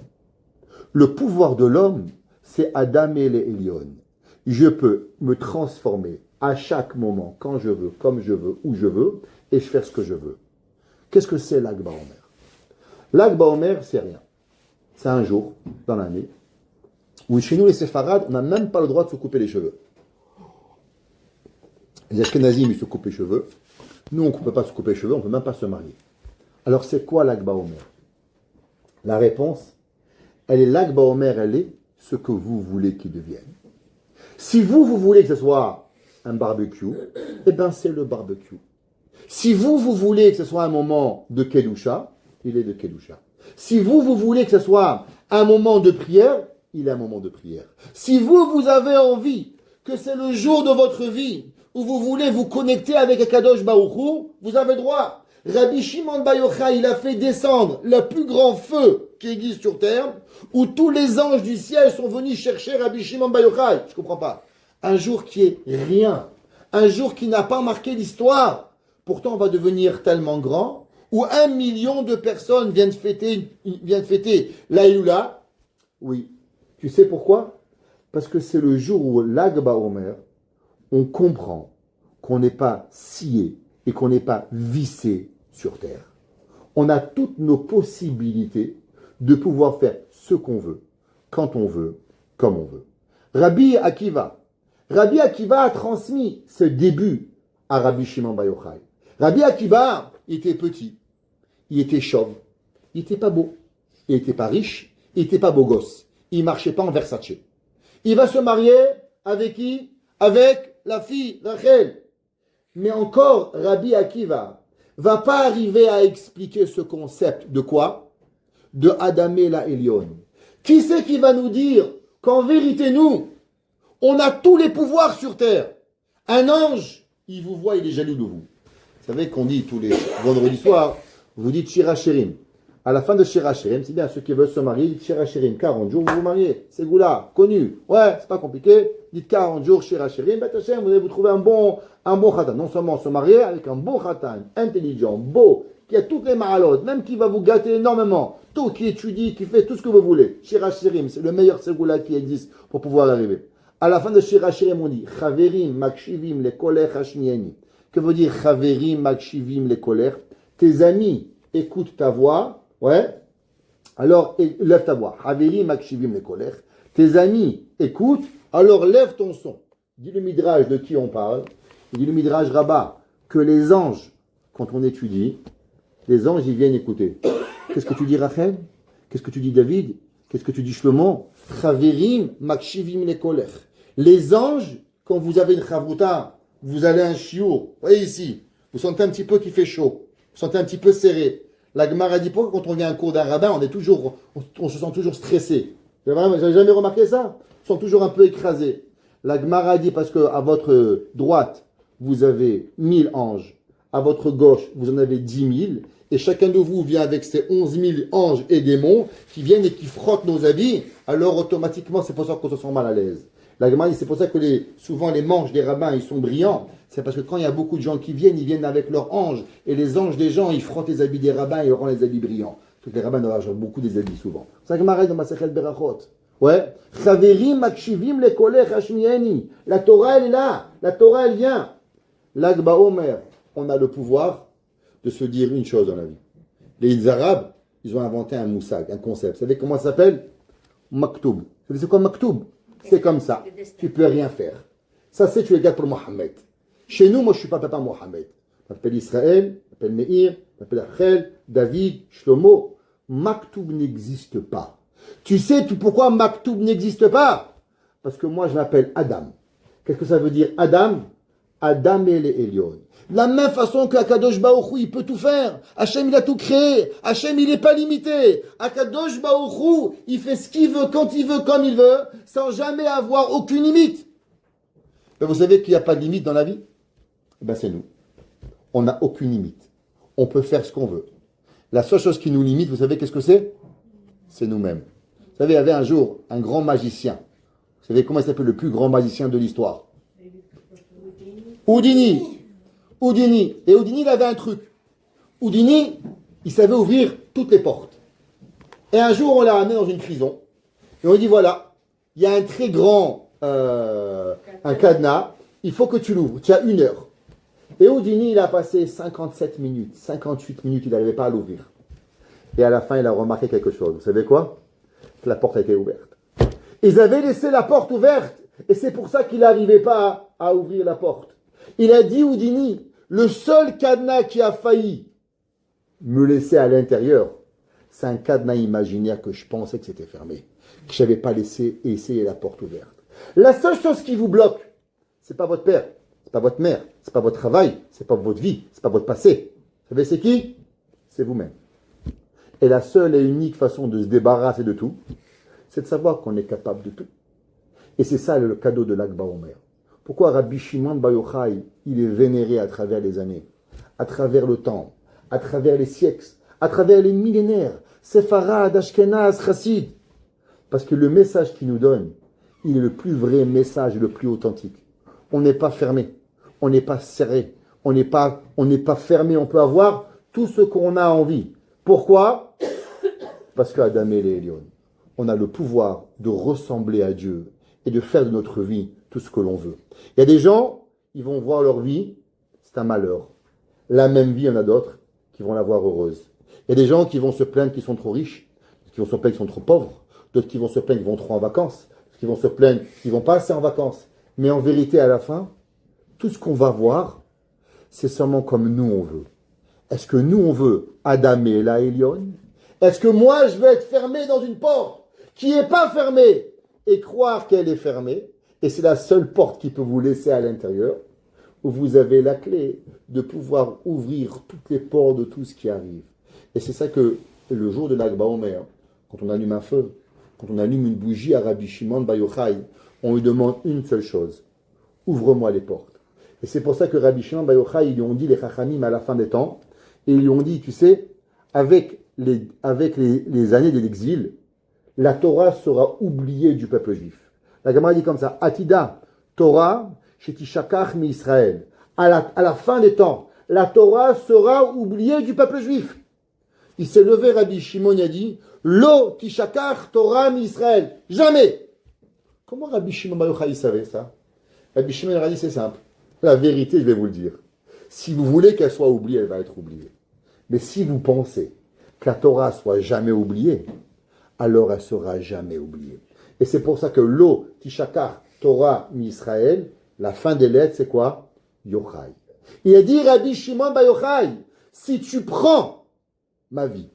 Le pouvoir de l'homme, c'est Adam et les Elion. Je peux me transformer à chaque moment, quand je veux, comme je veux, où je veux, et je fais ce que je veux. Qu'est-ce que c'est l'Ag Baomer? L'Ag Baomer, c'est rien. C'est un jour dans l'année où chez nous, les séfarades, on n'a même pas le droit de se couper les cheveux. Les Ashkenazim, ils se coupent les cheveux. Nous, on ne peut pas se couper les cheveux, on ne peut même pas se marier. Alors, c'est quoi l'Ag Baomer? La réponse, elle est l'Ag Baomer, elle est ce que vous voulez qu'il devienne. Si vous voulez que ce soit un barbecue, eh bien, c'est le barbecue. Si vous voulez que ce soit un moment de Kedusha, il est de Kedusha. Si vous voulez que ce soit un moment de prière, il est un moment de prière. Si vous avez envie que c'est le jour de votre vie où vous voulez vous connecter avec Akadosh Baruch Hu, vous avez droit. Rabbi Shimon Bar Yochai, il a fait descendre le plus grand feu qui existe sur terre, où tous les anges du ciel sont venus chercher Rabbi Shimon Bar Yochai. Je ne comprends pas. Un jour qui est rien. Un jour qui n'a pas marqué l'histoire. Pourtant, on va devenir tellement grand, où 1 million de personnes viennent fêter l'Aïloula. Oui. Tu sais pourquoi? Parce que c'est le jour où l'Ag Baomer, on comprend qu'on n'est pas scié et qu'on n'est pas vissé sur terre. On a toutes nos possibilités de pouvoir faire ce qu'on veut, quand on veut, comme on veut. Rabbi Akiva a transmis ce début à Rabbi Shimon Bar Yochai. Rabbi Akiva, il était petit, il était chauve, il n'était pas beau, il n'était pas riche, il n'était pas beau gosse, il ne marchait pas en Versace. Il va se marier avec qui? Avec la fille Rachel. Mais encore, Rabbi Akiva va pas arriver à expliquer ce concept de quoi? De Adam et la Elion. Qui c'est qui va nous dire qu'en vérité, nous, on a tous les pouvoirs sur terre? Un ange, il vous voit, il est jaloux de vous. Vous savez qu'on dit tous les vendredis soirs, vous dites Shira Shirim. À la fin de Shira Shirim, c'est bien ceux qui veulent se marier, dites Shira Shirim. 40 jours, vous vous mariez. C'est Goula, connu. Ouais, c'est pas compliqué. Dites 40 jours Shira Shirim. Bet Hashem, vous allez vous trouver un bon khatan. Non seulement se marier avec un bon khatan, intelligent, beau, qui a toutes les ma'alot, même qui va vous gâter énormément. Tout, qui étudie, qui fait tout ce que vous voulez. Shira Shirim, c'est le meilleur Ségoula qui existe pour pouvoir arriver. À la fin de Shira Shirim, on dit Chaverim, Makshivim, les kolech hashmieni. Que veut dire Chaverim, Makshivim, les kolech? Tes amis écoutent ta voix, ouais. Alors, lève ta voix. Chaverim, Makshivim, les kolech. Tes amis écoutent, alors lève ton son. Dit le Midrash de qui on parle? Il dit le Midrash Rabbah que les anges, quand on étudie, les anges, ils viennent écouter. Qu'est-ce que tu dis, Rachel? Qu'est-ce que tu dis, David? Qu'est-ce que tu dis, Shlomo? Chaverim, makshivim lekolech. Les anges, quand vous avez une chavruta, vous allez à un chiour, vous voyez ici, vous sentez un petit peu qu'il fait chaud, vous sentez un petit peu serré. La Gemara dit pourquoi quand on vient à un cours d'un rabbin, on se sent toujours stressé. Vous n'avez jamais remarqué ça? On se sent toujours un peu écrasé. La Gemara dit parce que à votre droite, vous avez 1000 anges, à votre gauche, vous en avez 10 000, et chacun de vous vient avec ses 11 000 anges et démons qui viennent et qui frottent nos habits, alors automatiquement, c'est pour ça qu'on se sent mal à l'aise. La Gemara dit, c'est pour ça que souvent les manches des rabbins, ils sont brillants. C'est parce que quand il y a beaucoup de gens qui viennent, ils viennent avec leurs anges. Et les anges des gens, ils frottent les habits des rabbins et ils rendent les habits brillants. Parce que les rabbins doivent avoir beaucoup des habits souvent. C'est ça que Gemara dans Masechet Berachot. Ouais. Chaverim makshivim lekolech hashmieni. La Torah, elle est là. La Torah, elle vient. L'Agba Omer, on a le pouvoir de se dire une chose dans la vie. Les Arabes, ils ont inventé un moussag, un concept. Vous savez comment ça s'appelle? Maktoub. Vous savez c'est quoi Maktoub? C'est comme ça. Tu peux rien faire. Ça, c'est tu le gardes pour Mohammed. Chez nous, moi, je ne suis pas papa Mohammed. Je m'appelle Israël, je m'appelle Meir, je m'appelle Rachel, David, Shlomo. Maktoub n'existe pas. Tu sais pourquoi Maktoub n'existe pas? Parce que moi, je m'appelle Adam. Qu'est-ce que ça veut dire Adam? Adam et les Elion. De la même façon qu'Akadosh Baruch Hu, il peut tout faire. Hachem, il a tout créé. Hachem, il n'est pas limité. Akadosh Baruch Hu, il fait ce qu'il veut, quand il veut, comme il veut, sans jamais avoir aucune limite. Mais vous savez qu'il n'y a pas de limite dans la vie? Ben c'est nous. On n'a aucune limite. On peut faire ce qu'on veut. La seule chose qui nous limite, vous savez qu'est-ce que c'est? C'est nous-mêmes. Vous savez, il y avait un jour un grand magicien. Vous savez comment il s'appelle le plus grand magicien de l'histoire? Houdini. Houdini. Et Houdini, il avait un truc. Houdini, il savait ouvrir toutes les portes. Et un jour, on l'a amené dans une prison. Et on lui dit, voilà, il y a un très grand un cadenas. Il faut que tu l'ouvres. Tu as 1 heure. Et Houdini, il a passé 57 minutes, 58 minutes, il n'arrivait pas à l'ouvrir. Et à la fin, il a remarqué quelque chose. Vous savez quoi? Que la porte a été ouverte. Ils avaient laissé la porte ouverte. Et c'est pour ça qu'il n'arrivait pas à ouvrir la porte. Il a dit, Houdini, le seul cadenas qui a failli me laisser à l'intérieur, c'est un cadenas imaginaire que je pensais que c'était fermé. Que je n'avais pas laissé essayer la porte ouverte. La seule chose qui vous bloque, c'est pas votre père, c'est pas votre mère, c'est pas votre travail, c'est pas votre vie, c'est pas votre passé. Vous savez c'est qui? C'est vous-même. Et la seule et unique façon de se débarrasser de tout, c'est de savoir qu'on est capable de tout. Et c'est ça le cadeau de l'Akba Omer. Pourquoi Rabbi Shimon Bar Yochai, il est vénéré à travers les années, à travers le temps, à travers les siècles, à travers les millénaires, Sepharad, Ashkenaz, Chassid? Parce que le message qu'il nous donne, il est le plus vrai message, le plus authentique. On n'est pas fermé, on n'est pas serré, on n'est pas fermé, on peut avoir tout ce qu'on a envie. Pourquoi? Parce qu'Adam et les Elion, on a le pouvoir de ressembler à Dieu et de faire de notre vie tout ce que l'on veut. Il y a des gens, ils vont voir leur vie, c'est un malheur. La même vie, il y en a d'autres qui vont la voir heureuse. Il y a des gens qui vont se plaindre qu'ils sont trop riches, qui vont se plaindre qu'ils sont trop pauvres, d'autres qui vont se plaindre qu'ils vont trop en vacances, qui vont se plaindre qu'ils ne vont pas assez en vacances. Mais en vérité, à la fin, tout ce qu'on va voir, c'est seulement comme nous on veut. Est-ce que nous on veut Adam et la Elion? Est-ce que moi je veux être fermé dans une porte qui n'est pas fermée et croire qu'elle est fermée, et c'est la seule porte qui peut vous laisser à l'intérieur, où vous avez la clé de pouvoir ouvrir toutes les portes de tout ce qui arrive. Et c'est ça que le jour de l'Akba Omer, quand on allume un feu, quand on allume une bougie à Rabbi Shimon Bar Yochai, on lui demande une seule chose: ouvre-moi les portes. Et c'est pour ça que Rabbi Shimon Bar Yochai, ils lui ont dit les Chachamim à la fin des temps, et ils lui ont dit, tu sais, avec les années de l'exil, la Torah sera oubliée du peuple juif. La Gemara dit comme ça, Atida, Torah, Shetishakach mi Israël. À la fin des temps, la Torah sera oubliée du peuple juif. Il s'est levé, Rabbi Shimon a dit, Lo tishakach Torah mi Israël. Jamais. Comment Rabbi Shimon Bar Yochai savait ça? Rabbi Shimon a dit, c'est simple. La vérité, je vais vous le dire. Si vous voulez qu'elle soit oubliée, elle va être oubliée. Mais si vous pensez que la Torah soit jamais oubliée, alors elle sera jamais oubliée. Et c'est pour ça que Lo tishakach Torah mi Israël, la fin des lettres, c'est quoi? Yochai. Il a dit, Rabbi Shimon Bar Yochai, si tu prends ma vie,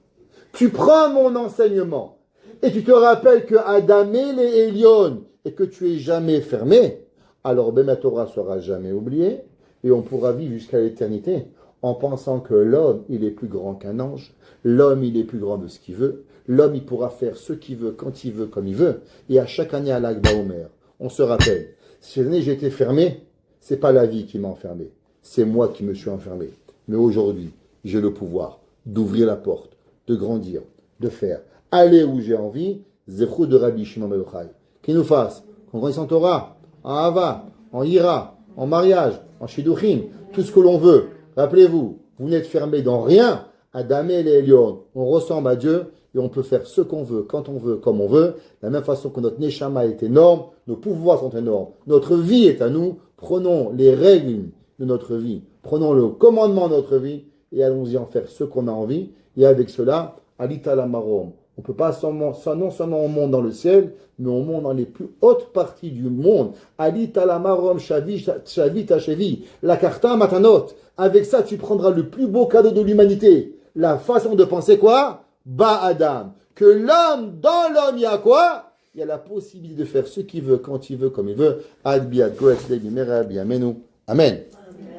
tu prends mon enseignement, et tu te rappelles que Adam est Elion, et que tu es jamais fermé, alors la Torah sera jamais oubliée, et on pourra vivre jusqu'à l'éternité, en pensant que l'homme, il est plus grand qu'un ange, l'homme, il est plus grand de ce qu'il veut, l'homme, il pourra faire ce qu'il veut, quand il veut, comme il veut, et à chaque année à l'Ag Baomer, on se rappelle, si l'année j'ai été fermé, c'est pas la vie qui m'a enfermé, c'est moi qui me suis enfermé. Mais aujourd'hui, j'ai le pouvoir d'ouvrir la porte, de grandir, de faire, aller où j'ai envie, Zechut de Rabbi Shimon ben Yochai, qui nous fasse, en grandissant en Torah, en Hava, en Ira, en mariage, en Shidduchim, tout ce que l'on veut. Rappelez-vous, vous n'êtes fermé dans rien. Adam et Elion, on ressemble à Dieu et on peut faire ce qu'on veut, quand on veut, comme on veut. De la même façon que notre Neshama est énorme, nos pouvoirs sont énormes, notre vie est à nous. Prenons les règles de notre vie, prenons le commandement de notre vie et allons-y en faire ce qu'on a envie. Et avec cela, Alita la Marom. On ne peut pas non seulement on monte dans le ciel, mais on monte dans les plus hautes parties du monde. Alita la Marom, Shavita Shevi, la Karta Matanot. Avec ça, tu prendras le plus beau cadeau de l'humanité. La façon de penser quoi? Ba Adam. Que l'homme, dans l'homme, il y a quoi? Il y a la possibilité de faire ce qu'il veut, quand il veut, comme il veut. Ad biad goetz lebi mera bi amenu. Amen.